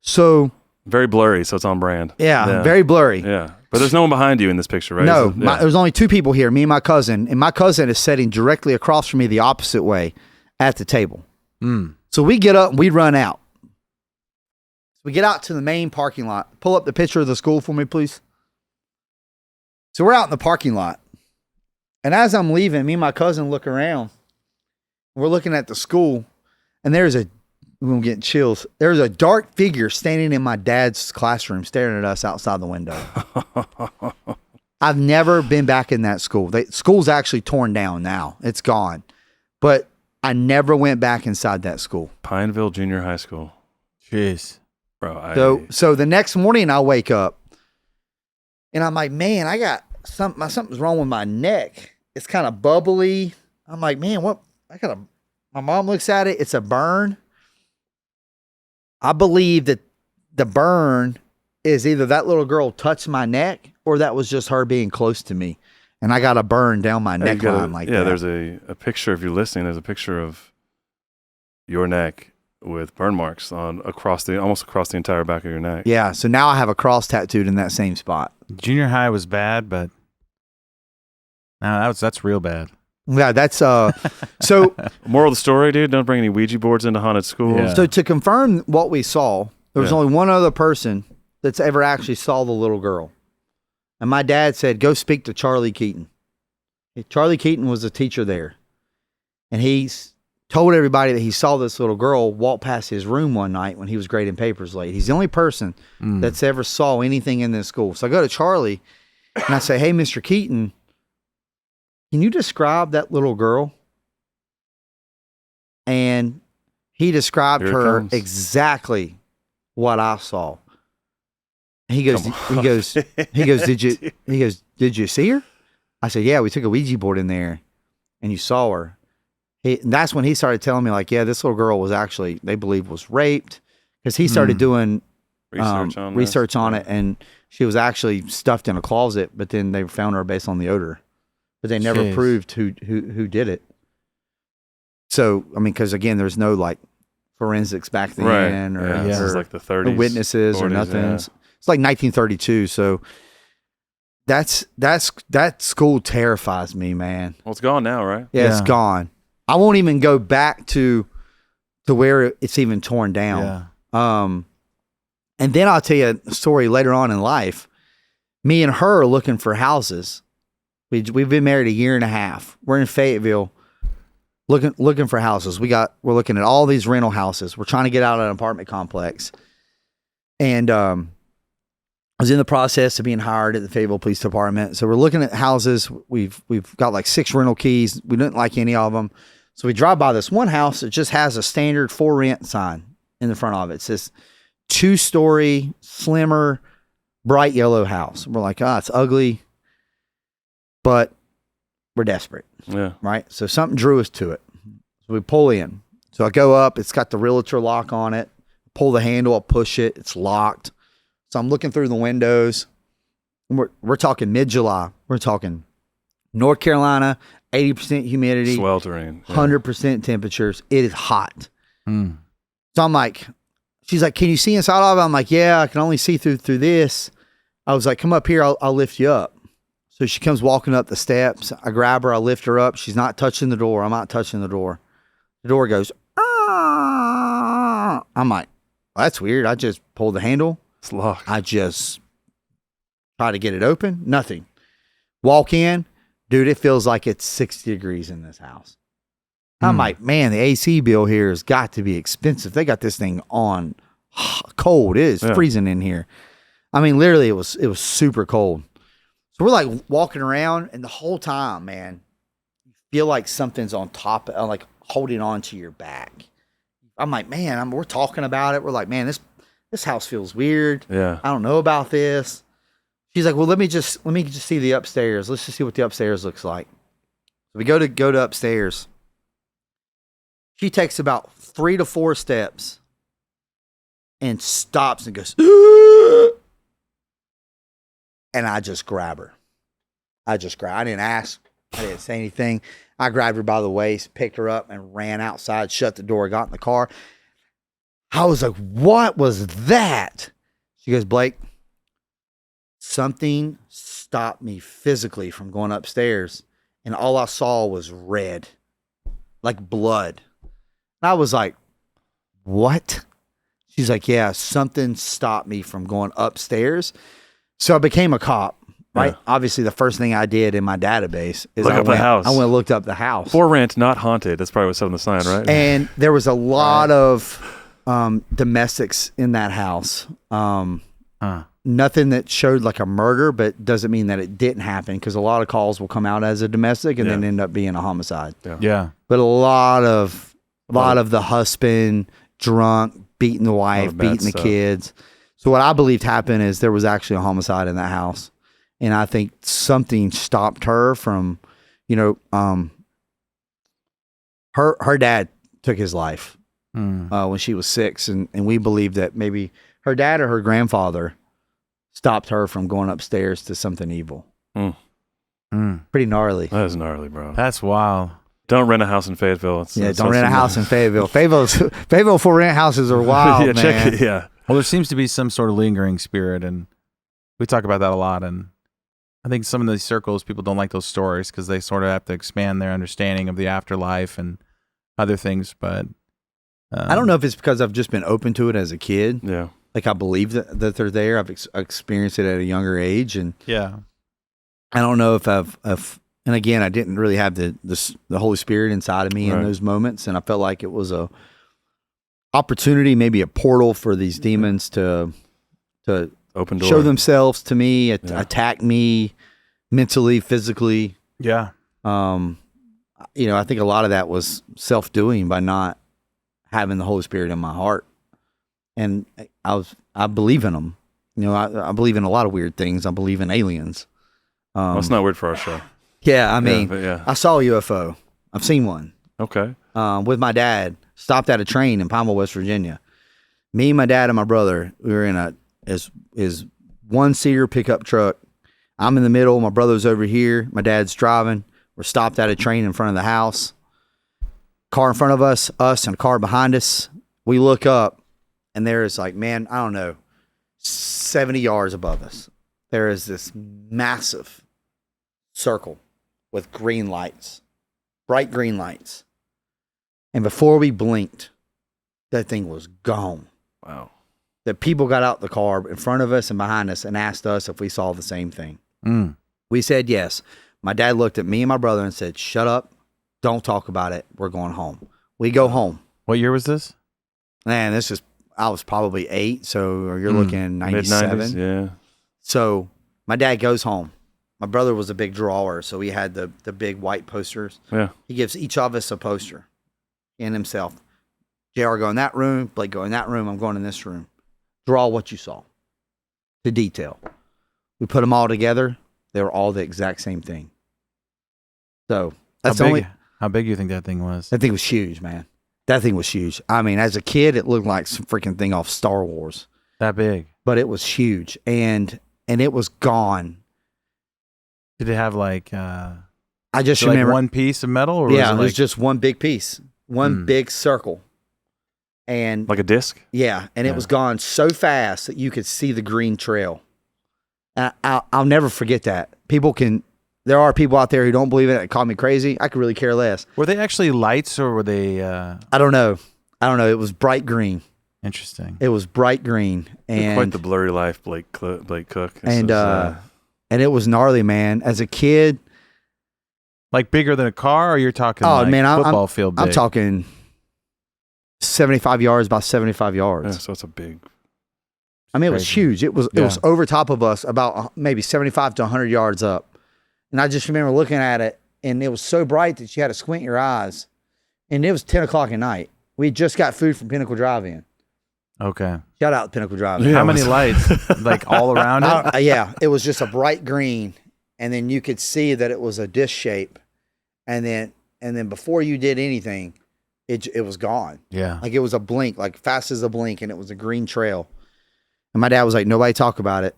So
very blurry, so it's on brand.
Yeah, very blurry.
Yeah. But there's no one behind you in this picture, right?
No, there's only 2 people here, me and my cousin. And my cousin is sitting directly across from me the opposite way at the table. So we get up and we run out. So we get out to the main parking lot. Pull up the picture of the school for me, please. So we're out in the parking lot. And as I'm leaving, me and my cousin look around. We're looking at the school. And I'm getting chills. There's a dark figure standing in my dad's classroom staring at us outside the window. I've never been back in that school. School's actually torn down now. It's gone. But I went back inside that school.
Pineville Junior High School.
Jeez.
Bro,
So the next morning I wake up and I'm like, man, I got something's wrong with my neck. It's kind of bubbly. I'm like, man, my mom looks at it. It's a burn. I believe that the burn is either that little girl touched my neck or that was just her being close to me. And I got a burn down my neckline like that.
Yeah, there's a picture, if you're listening, there's a picture of your neck with burn marks almost across the entire back of your neck.
Yeah, so now I have a cross tattooed in that same spot.
Junior high was bad, but no, that's real bad.
Yeah, that's so.
Moral of the story, dude: don't bring any Ouija boards into haunted schools.
Yeah.
So to confirm what we saw, there was only one other person that's ever actually saw the little girl, and my dad said, "Go speak to Charlie Keaton." Charlie Keaton was a teacher there, and he told everybody that he saw this little girl walk past his room one night when he was grading papers late. He's the only person that's ever saw anything in this school. So I go to Charlie, and I say, "Hey, Mr. Keaton, can you describe that little girl?" And he described her exactly what I saw. He goes, did you see her? I said, yeah, we took a Ouija board in there and you saw her. And that's when he started telling me like, yeah, this little girl was actually, they believe was raped, because he started doing research on it. And she was actually stuffed in a closet, but then they found her based on the odor, but they never proved who did it. So, I mean, cause again, there's no like forensics back then or,
this is like the 30s,
witnesses 40s, or nothing. Yeah. It's like 1932. So that school terrifies me, man.
Well, it's gone now, right?
Yeah, it's gone. I won't even go back to where it's even torn down. Yeah. And then I'll tell you a story later on in life. Me and her are looking for houses. We've been married a year and a half. We're in Fayetteville looking for houses. We're looking at all these rental houses. We're trying to get out of an apartment complex. And I was in the process of being hired at the Fayetteville Police Department. So we're looking at houses. We've got like 6 rental keys. We didn't like any of them. So we drive by this one house that just has a standard for rent sign in the front of it. It says 2-story, slimmer, bright yellow house. We're like, it's ugly, but we're desperate.
Yeah.
Right. So something drew us to it. So we pull in. So I go up. It's got the realtor lock on it. Pull the handle. I push it. It's locked. So I'm looking through the windows. And we're talking mid-July. We're talking North Carolina, 80% humidity,
sweltering,
100% temperatures. It is hot. So I'm like, she's like, can you see inside of it? I'm like, yeah, I can only see through this. I was like, come up here. I'll lift you up. So she comes walking up the steps. I grab her. I lift her up. She's not touching the door. I'm not touching the door. The door goes, I'm like, well, that's weird. I just pulled the handle.
It's locked.
I just try to get it open. Nothing. Walk in. Dude, it feels like it's 60 degrees in this house. I'm like, man, the AC bill here has got to be expensive. They got this thing on cold. It is freezing in here. I mean, literally, it was super cold. So we're like walking around, and the whole time, man, you feel like something's on top, like holding on to your back. I'm like, man, we're talking about it. We're like, man, this house feels weird.
Yeah.
I don't know about this. She's like, well, let me just see the upstairs. Let's just see what the upstairs looks like. So we go to upstairs. She takes about 3 to 4 steps and stops and goes, and I just grab her. I didn't ask. I didn't say anything. I grabbed her by the waist, picked her up, and ran outside, shut the door, got in the car. I was like, what was that? She goes, Blake, something stopped me physically from going upstairs, and all I saw was red, like blood. And I was like, what? She's like, yeah, something stopped me from going upstairs. So I became a cop, right? Yeah. Obviously, the first thing I did in my database is
the house.
I went and looked up the house.
For rent, not haunted. That's probably what said on the sign, right?
And there was a lot of domestics in that house. Nothing that showed like a murder, but doesn't mean that it didn't happen, because a lot of calls will come out as a domestic and then end up being a homicide.
Yeah.
But a lot of the husband drunk, beating the wife, beating the kids. So what I believed happened is there was actually a homicide in that house. And I think something stopped her from, her dad took his life when she was 6. And we believe that maybe her dad or her grandfather stopped her from going upstairs to something evil. Pretty gnarly.
That is gnarly, bro.
That's wild.
Don't rent a house in Fayetteville.
Don't rent a house in Fayetteville. Fayetteville for rent houses are wild, man.
Check it, yeah.
Well, there seems to be some sort of lingering spirit, and we talk about that a lot. And I think some of these circles, people don't like those stories because they sort of have to expand their understanding of the afterlife and other things. But
I don't know if it's because I've just been open to it as a kid.
Yeah.
Like I believe that they're there. I've experienced it at a younger age, and I don't know if and again, I didn't really have the Holy Spirit inside of me in those moments, and I felt like it was a opportunity, maybe a portal for these demons to
open door,
show themselves to me, attack me mentally, physically.
Yeah.
I think a lot of that was self-doing by not having the Holy Spirit in my heart. And I believe in them. I believe in a lot of weird things. I believe in aliens.
Well, it's not weird for our show.
Yeah, I mean,
yeah.
I saw a UFO. I've seen one.
Okay.
With my dad. Stopped at a train in Poel, West Virginia. Me, my dad, and my brother, we were in his one-seater pickup truck. I'm in the middle. My brother's over here. My dad's driving. We're stopped at a train in front of the house. Car in front of us, and a car behind us. We look up, and there is like, man, I don't know, 70 yards above us. There is this massive circle with green lights, bright green lights. And before we blinked, that thing was gone.
Wow.
The people got out the car in front of us and behind us and asked us if we saw the same thing. We said yes. My dad looked at me and my brother and said, shut up. Don't talk about it. We're going home. We go home.
What year was this?
Man, I was probably 8, so you're looking 97.
Mid-90s, yeah.
So my dad goes home. My brother was a big drawer, so he had the big white posters.
Yeah.
He gives each of us a poster and himself. JR, go in that room. Blake, go in that room. I'm going in this room. Draw what you saw to detail. We put them all together. They were all the exact same thing. So that's
How big do you think that thing was?
That thing was huge, man. That thing was huge. I mean, as a kid, it looked like some freaking thing off Star Wars.
That big.
But it was huge, and it was gone.
Did it have like?
I just remember
one piece of metal, or
yeah,
was
it was just one big piece, one big circle, and
like a disc.
Yeah, and it was gone so fast that you could see the green trail. And I'll never forget that. There are people out there who don't believe in it that call me crazy. I could really care less.
Were they actually lights, or were they?
I don't know. It was bright green.
Interesting.
It was bright green,
and quite the blurry life, Blake Cook.
And it was gnarly, man. As a kid,
like bigger than a car, or you're talking? Football field big?
I'm talking 75 yards by 75 yards.
Yeah, so it's a big.
I mean, it was huge. It was over top of us, about maybe 75 to 100 yards up. And I just remember looking at it, and it was so bright that you had to squint your eyes. And it was 10 o'clock at night. We just got food from Pinnacle Drive-In.
Okay.
Shout out Pinnacle Drive-In.
Yeah, how many lights? Like all around it?
Yeah, it was just a bright green, and then you could see that it was a disc shape, and then before you did anything, it was gone.
Yeah,
like it was a blink, like fast as a blink, and it was a green trail. And my dad was like, "Nobody talk about it."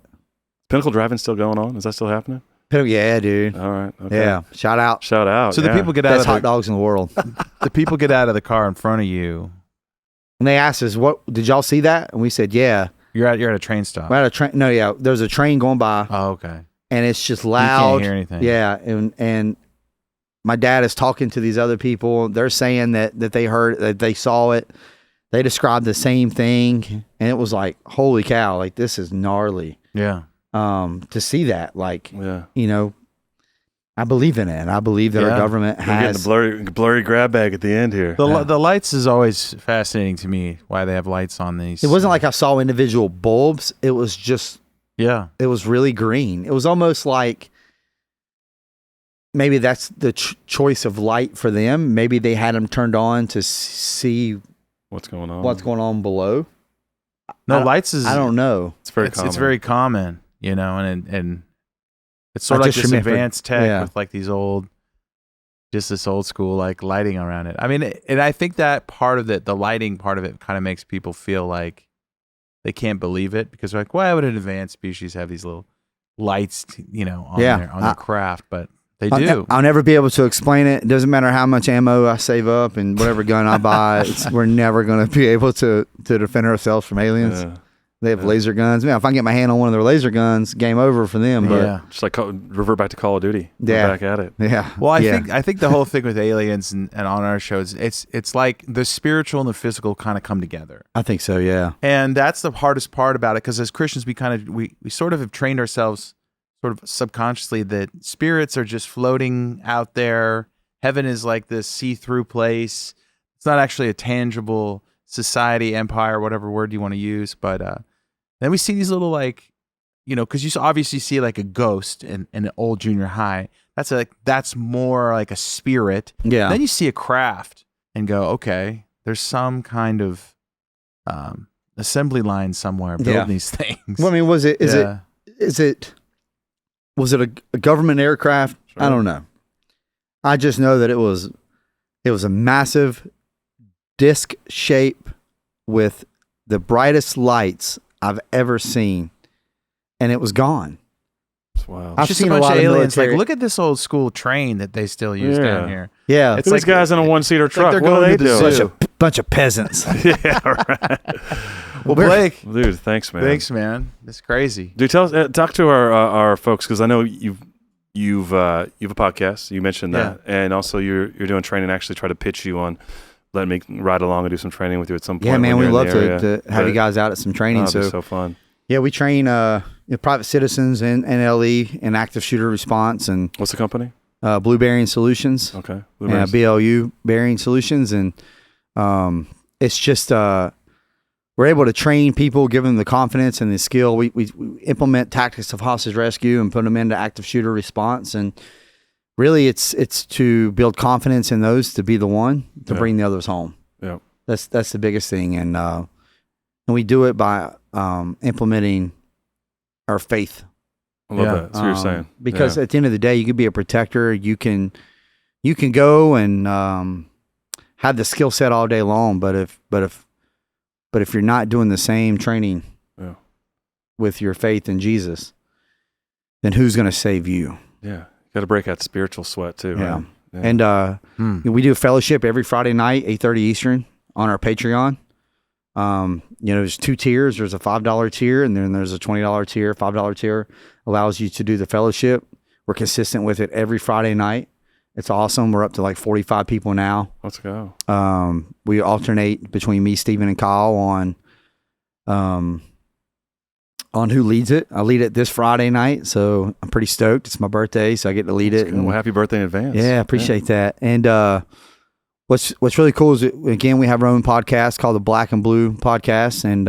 Pinnacle Drive-In still going on? Is that still happening?
Yeah, dude.
All right. Okay.
Yeah. Shout out.
So
the people get out
Best
of
hot dogs in the world.
The people get out of the car in front of you.
And they asked us, "What did y'all see that?" And we said, "Yeah."
You're at a train stop.
We're at a train. No, yeah. There's a train going by.
Oh, okay.
And it's just loud.
You can't hear anything.
Yeah. And my dad is talking to these other people. They're saying that they heard, that they saw it. They described the same thing, and it was like, holy cow! Like, this is gnarly.
Yeah.
To see that, like,
yeah.
I believe in it, and I believe that our government has
the blurry grab bag at the end here.
The lights is always fascinating to me. Why they have lights on these?
It wasn't like I saw individual bulbs. It was just it was really green. It was almost like maybe that's the choice of light for them. Maybe they had them turned on to see
what's going
on below.
No, lights is.
I don't know.
It's very common.
It's very common, and it's sort of like this advanced tech with like this old school like lighting around it. I mean, and I think that part of it, the lighting part of it, kind of makes people feel like they can't believe it because they're like, why would an advanced species have these little lights, on their craft? But they do.
I'll never be able to explain it. It doesn't matter how much ammo I save up and whatever gun I buy. We're never going to be able to defend ourselves from aliens. Yeah. They have laser guns. Man, if I can get my hand on one of their laser guns, game over for them. But
just like revert back to Call of Duty. Yeah, back at it.
Yeah.
Well, I think the whole thing with aliens and on our shows, it's like the spiritual and the physical kind of come together.
I think so. Yeah.
And that's the hardest part about it because as Christians, we sort of have trained ourselves sort of subconsciously that spirits are just floating out there. Heaven is like this see-through place. It's not actually a tangible society, empire, whatever word you want to use, but. Then we see these little because you obviously see like a ghost in an old junior high. That's more like a spirit.
Yeah.
Then you see a craft and go, okay, there's some kind of assembly line somewhere building these things.
Well, I mean, was it a government aircraft?
Sure.
I don't know. I just know that it was a massive disc shape with the brightest lights I've ever seen, and it was gone.
It's wild.
I've
Just
seen
a bunch
a lot
of
of
aliens.
military-
Like, look at this old school train that they still use down here.
Yeah,
It's
These
like
guys in a one-seater
it's like
truck.
they're
What are
going
they
to the
doing?
zoo.
bunch of peasants.
Yeah, right.
Well, Blake,
Dude, thanks, man.
thanks, man. That's crazy.
Dude, talk to our folks, because I know you've a podcast. You mentioned that, and also you're doing training. Actually, try to pitch you on letting me ride along and do some training with you at some point.
Yeah, man,
when
we'd
you're
love
in the area.
to have you guys out at some training.
That'd be so fun.
Yeah, we train private citizens in NLE and active shooter response and
What's the company?
Blue Bearing Solutions.
Okay,
BLU Bearing Solutions, and it's just we're able to train people, give them the confidence and the skill. We implement tactics of hostage rescue and put them into active shooter response, and really it's to build confidence in those to be the one to bring the others home.
Yeah,
that's the biggest thing, and we do it by implementing our faith.
I love that. That's what you're saying.
Because at the end of the day, you could be a protector. You can go and have the skill set all day long, but if you're not doing the same training with your faith in Jesus, then who's going to save you?
Yeah, you got to break out spiritual sweat too.
Yeah.
Right? Yeah.
And we do a fellowship every Friday night, 8:30 Eastern, on our Patreon. There's 2 tiers. There's a $5 tier, and then there's a $20 tier. $5 tier allows you to do the fellowship. We're consistent with it every Friday night. It's awesome. We're up to like 45 people now.
Let's go.
We alternate between me, Steven, and Kyle on who leads it. I lead it this Friday night, so I'm pretty stoked. It's my birthday, so I get to lead it.
Well, happy birthday in advance.
Yeah, appreciate that. And what's really cool is that, again, we have our own podcast called the Black and Blue Podcast, and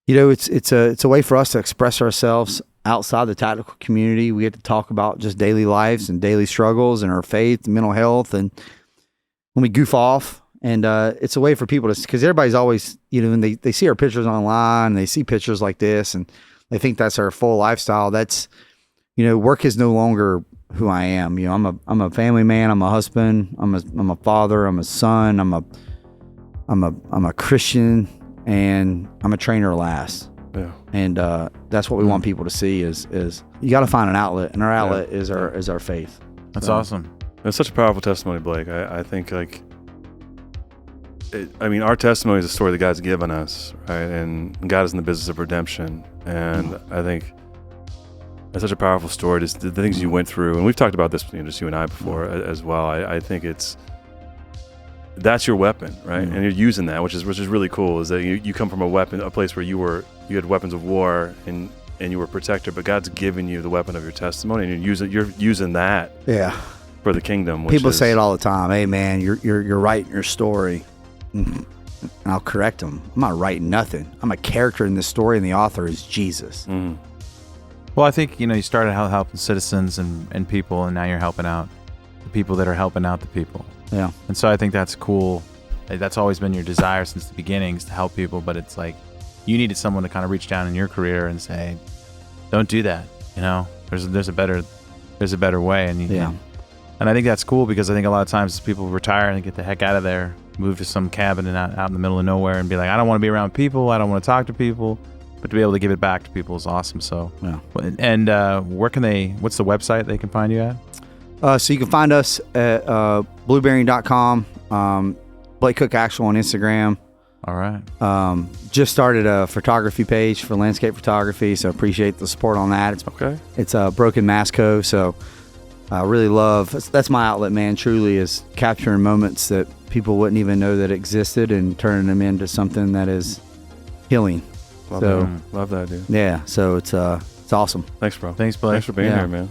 it's a way for us to express ourselves outside the tactical community. We get to talk about just daily lives and daily struggles and our faith and mental health, and when we goof off. And it's a way for people to, because everybody's always, when they see our pictures online, they see pictures like this, and they think that's our full lifestyle. That's, work is no longer who I am. I'm a family man. I'm a husband. I'm a father. I'm a son. I'm a Christian, and I'm a trainer last.
Yeah.
And that's what we want people to see is you got to find an outlet, and our outlet is our faith.
That's awesome.
It's such a powerful testimony, Blake. I think our testimony is a story that God's given us, right? And God is in the business of redemption. And I think it's such a powerful story. Just the things you went through, and we've talked about this, just you and I before as well. I think that's your weapon, right? And you're using that, which is really cool. Is that you come from a place where you had weapons of war and you were a protector, but God's given you the weapon of your testimony, and you're using that for the kingdom.
People say it all the time. Hey, man, you're writing your story. And I'll correct them. I'm not writing nothing. I'm a character in this story, and the author is Jesus.
Mm.
Well, I think, you started out helping citizens and people, and now you're helping out the people that are helping out the people.
Yeah.
And so I think that's cool. That's always been your desire since the beginning, is to help people, but it's like you needed someone to kind of reach down in your career and say, don't do that. There's a better way. And I think that's cool, because I think a lot of times people retire and get the heck out of there, move to some cabin and out in the middle of nowhere and be like, I don't want to be around people. I don't want to talk to people. But to be able to give it back to people is awesome. So, and what's the website they can find you at?
So you can find us at bluebearing.com, Blake Cook Actual on Instagram.
All right.
Just started a photography page for landscape photography, so appreciate the support on that. It's Broken Masco, so I really love, that's my outlet, man, truly, is capturing moments that people wouldn't even know that existed and turning them into something that is healing.
Love that, dude.
Yeah, so it's awesome.
Thanks, bro.
Thanks, Blake.
Thanks for being here, man.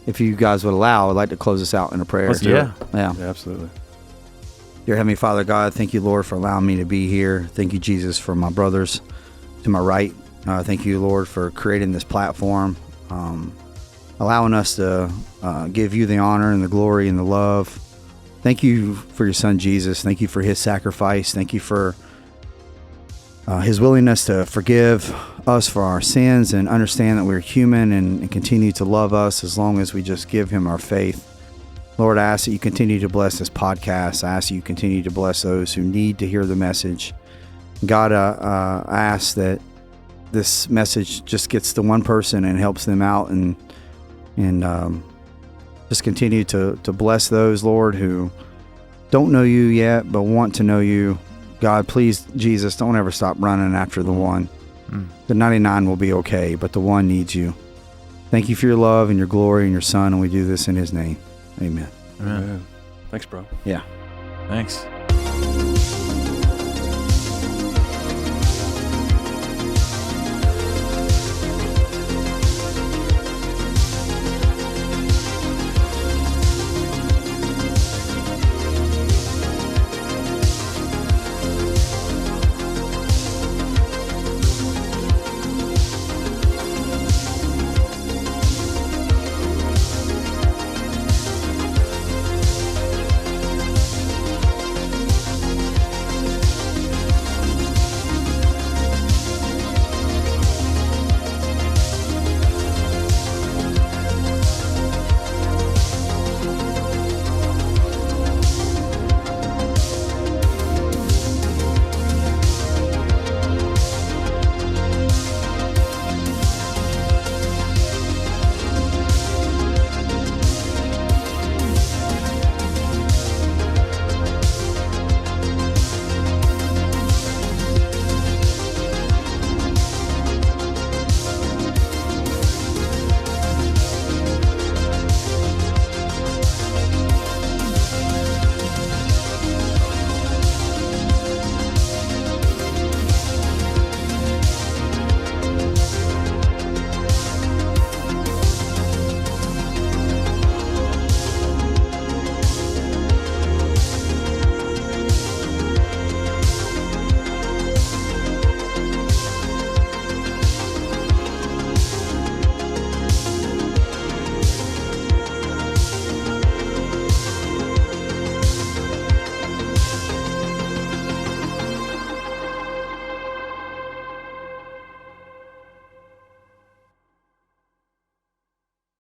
If you guys would allow, I'd like to close us out in a prayer.
Let's do it.
Yeah,
absolutely.
Dear Heavenly Father God, thank you, Lord, for allowing me to be here. Thank you, Jesus, for my brothers to my right. Thank you, Lord, for creating this platform, allowing us to give you the honor and the glory and the love. Thank you for your son, Jesus. Thank you for his sacrifice. Thank you for his willingness to forgive us for our sins and understand that we're human and continue to love us as long as we just give him our faith. Lord, I ask that you continue to bless this podcast. I ask that you continue to bless those who need to hear the message. God, I ask that this message just gets to one person and helps them out, and just continue to bless those, Lord, who don't know you yet but want to know you. God, please, Jesus, don't ever stop running after the one. The 99 will be okay, but the one needs you. Thank you for your love and your glory and your Son, and we do this in his name. Amen.
Amen. Thanks, bro.
Yeah.
Thanks.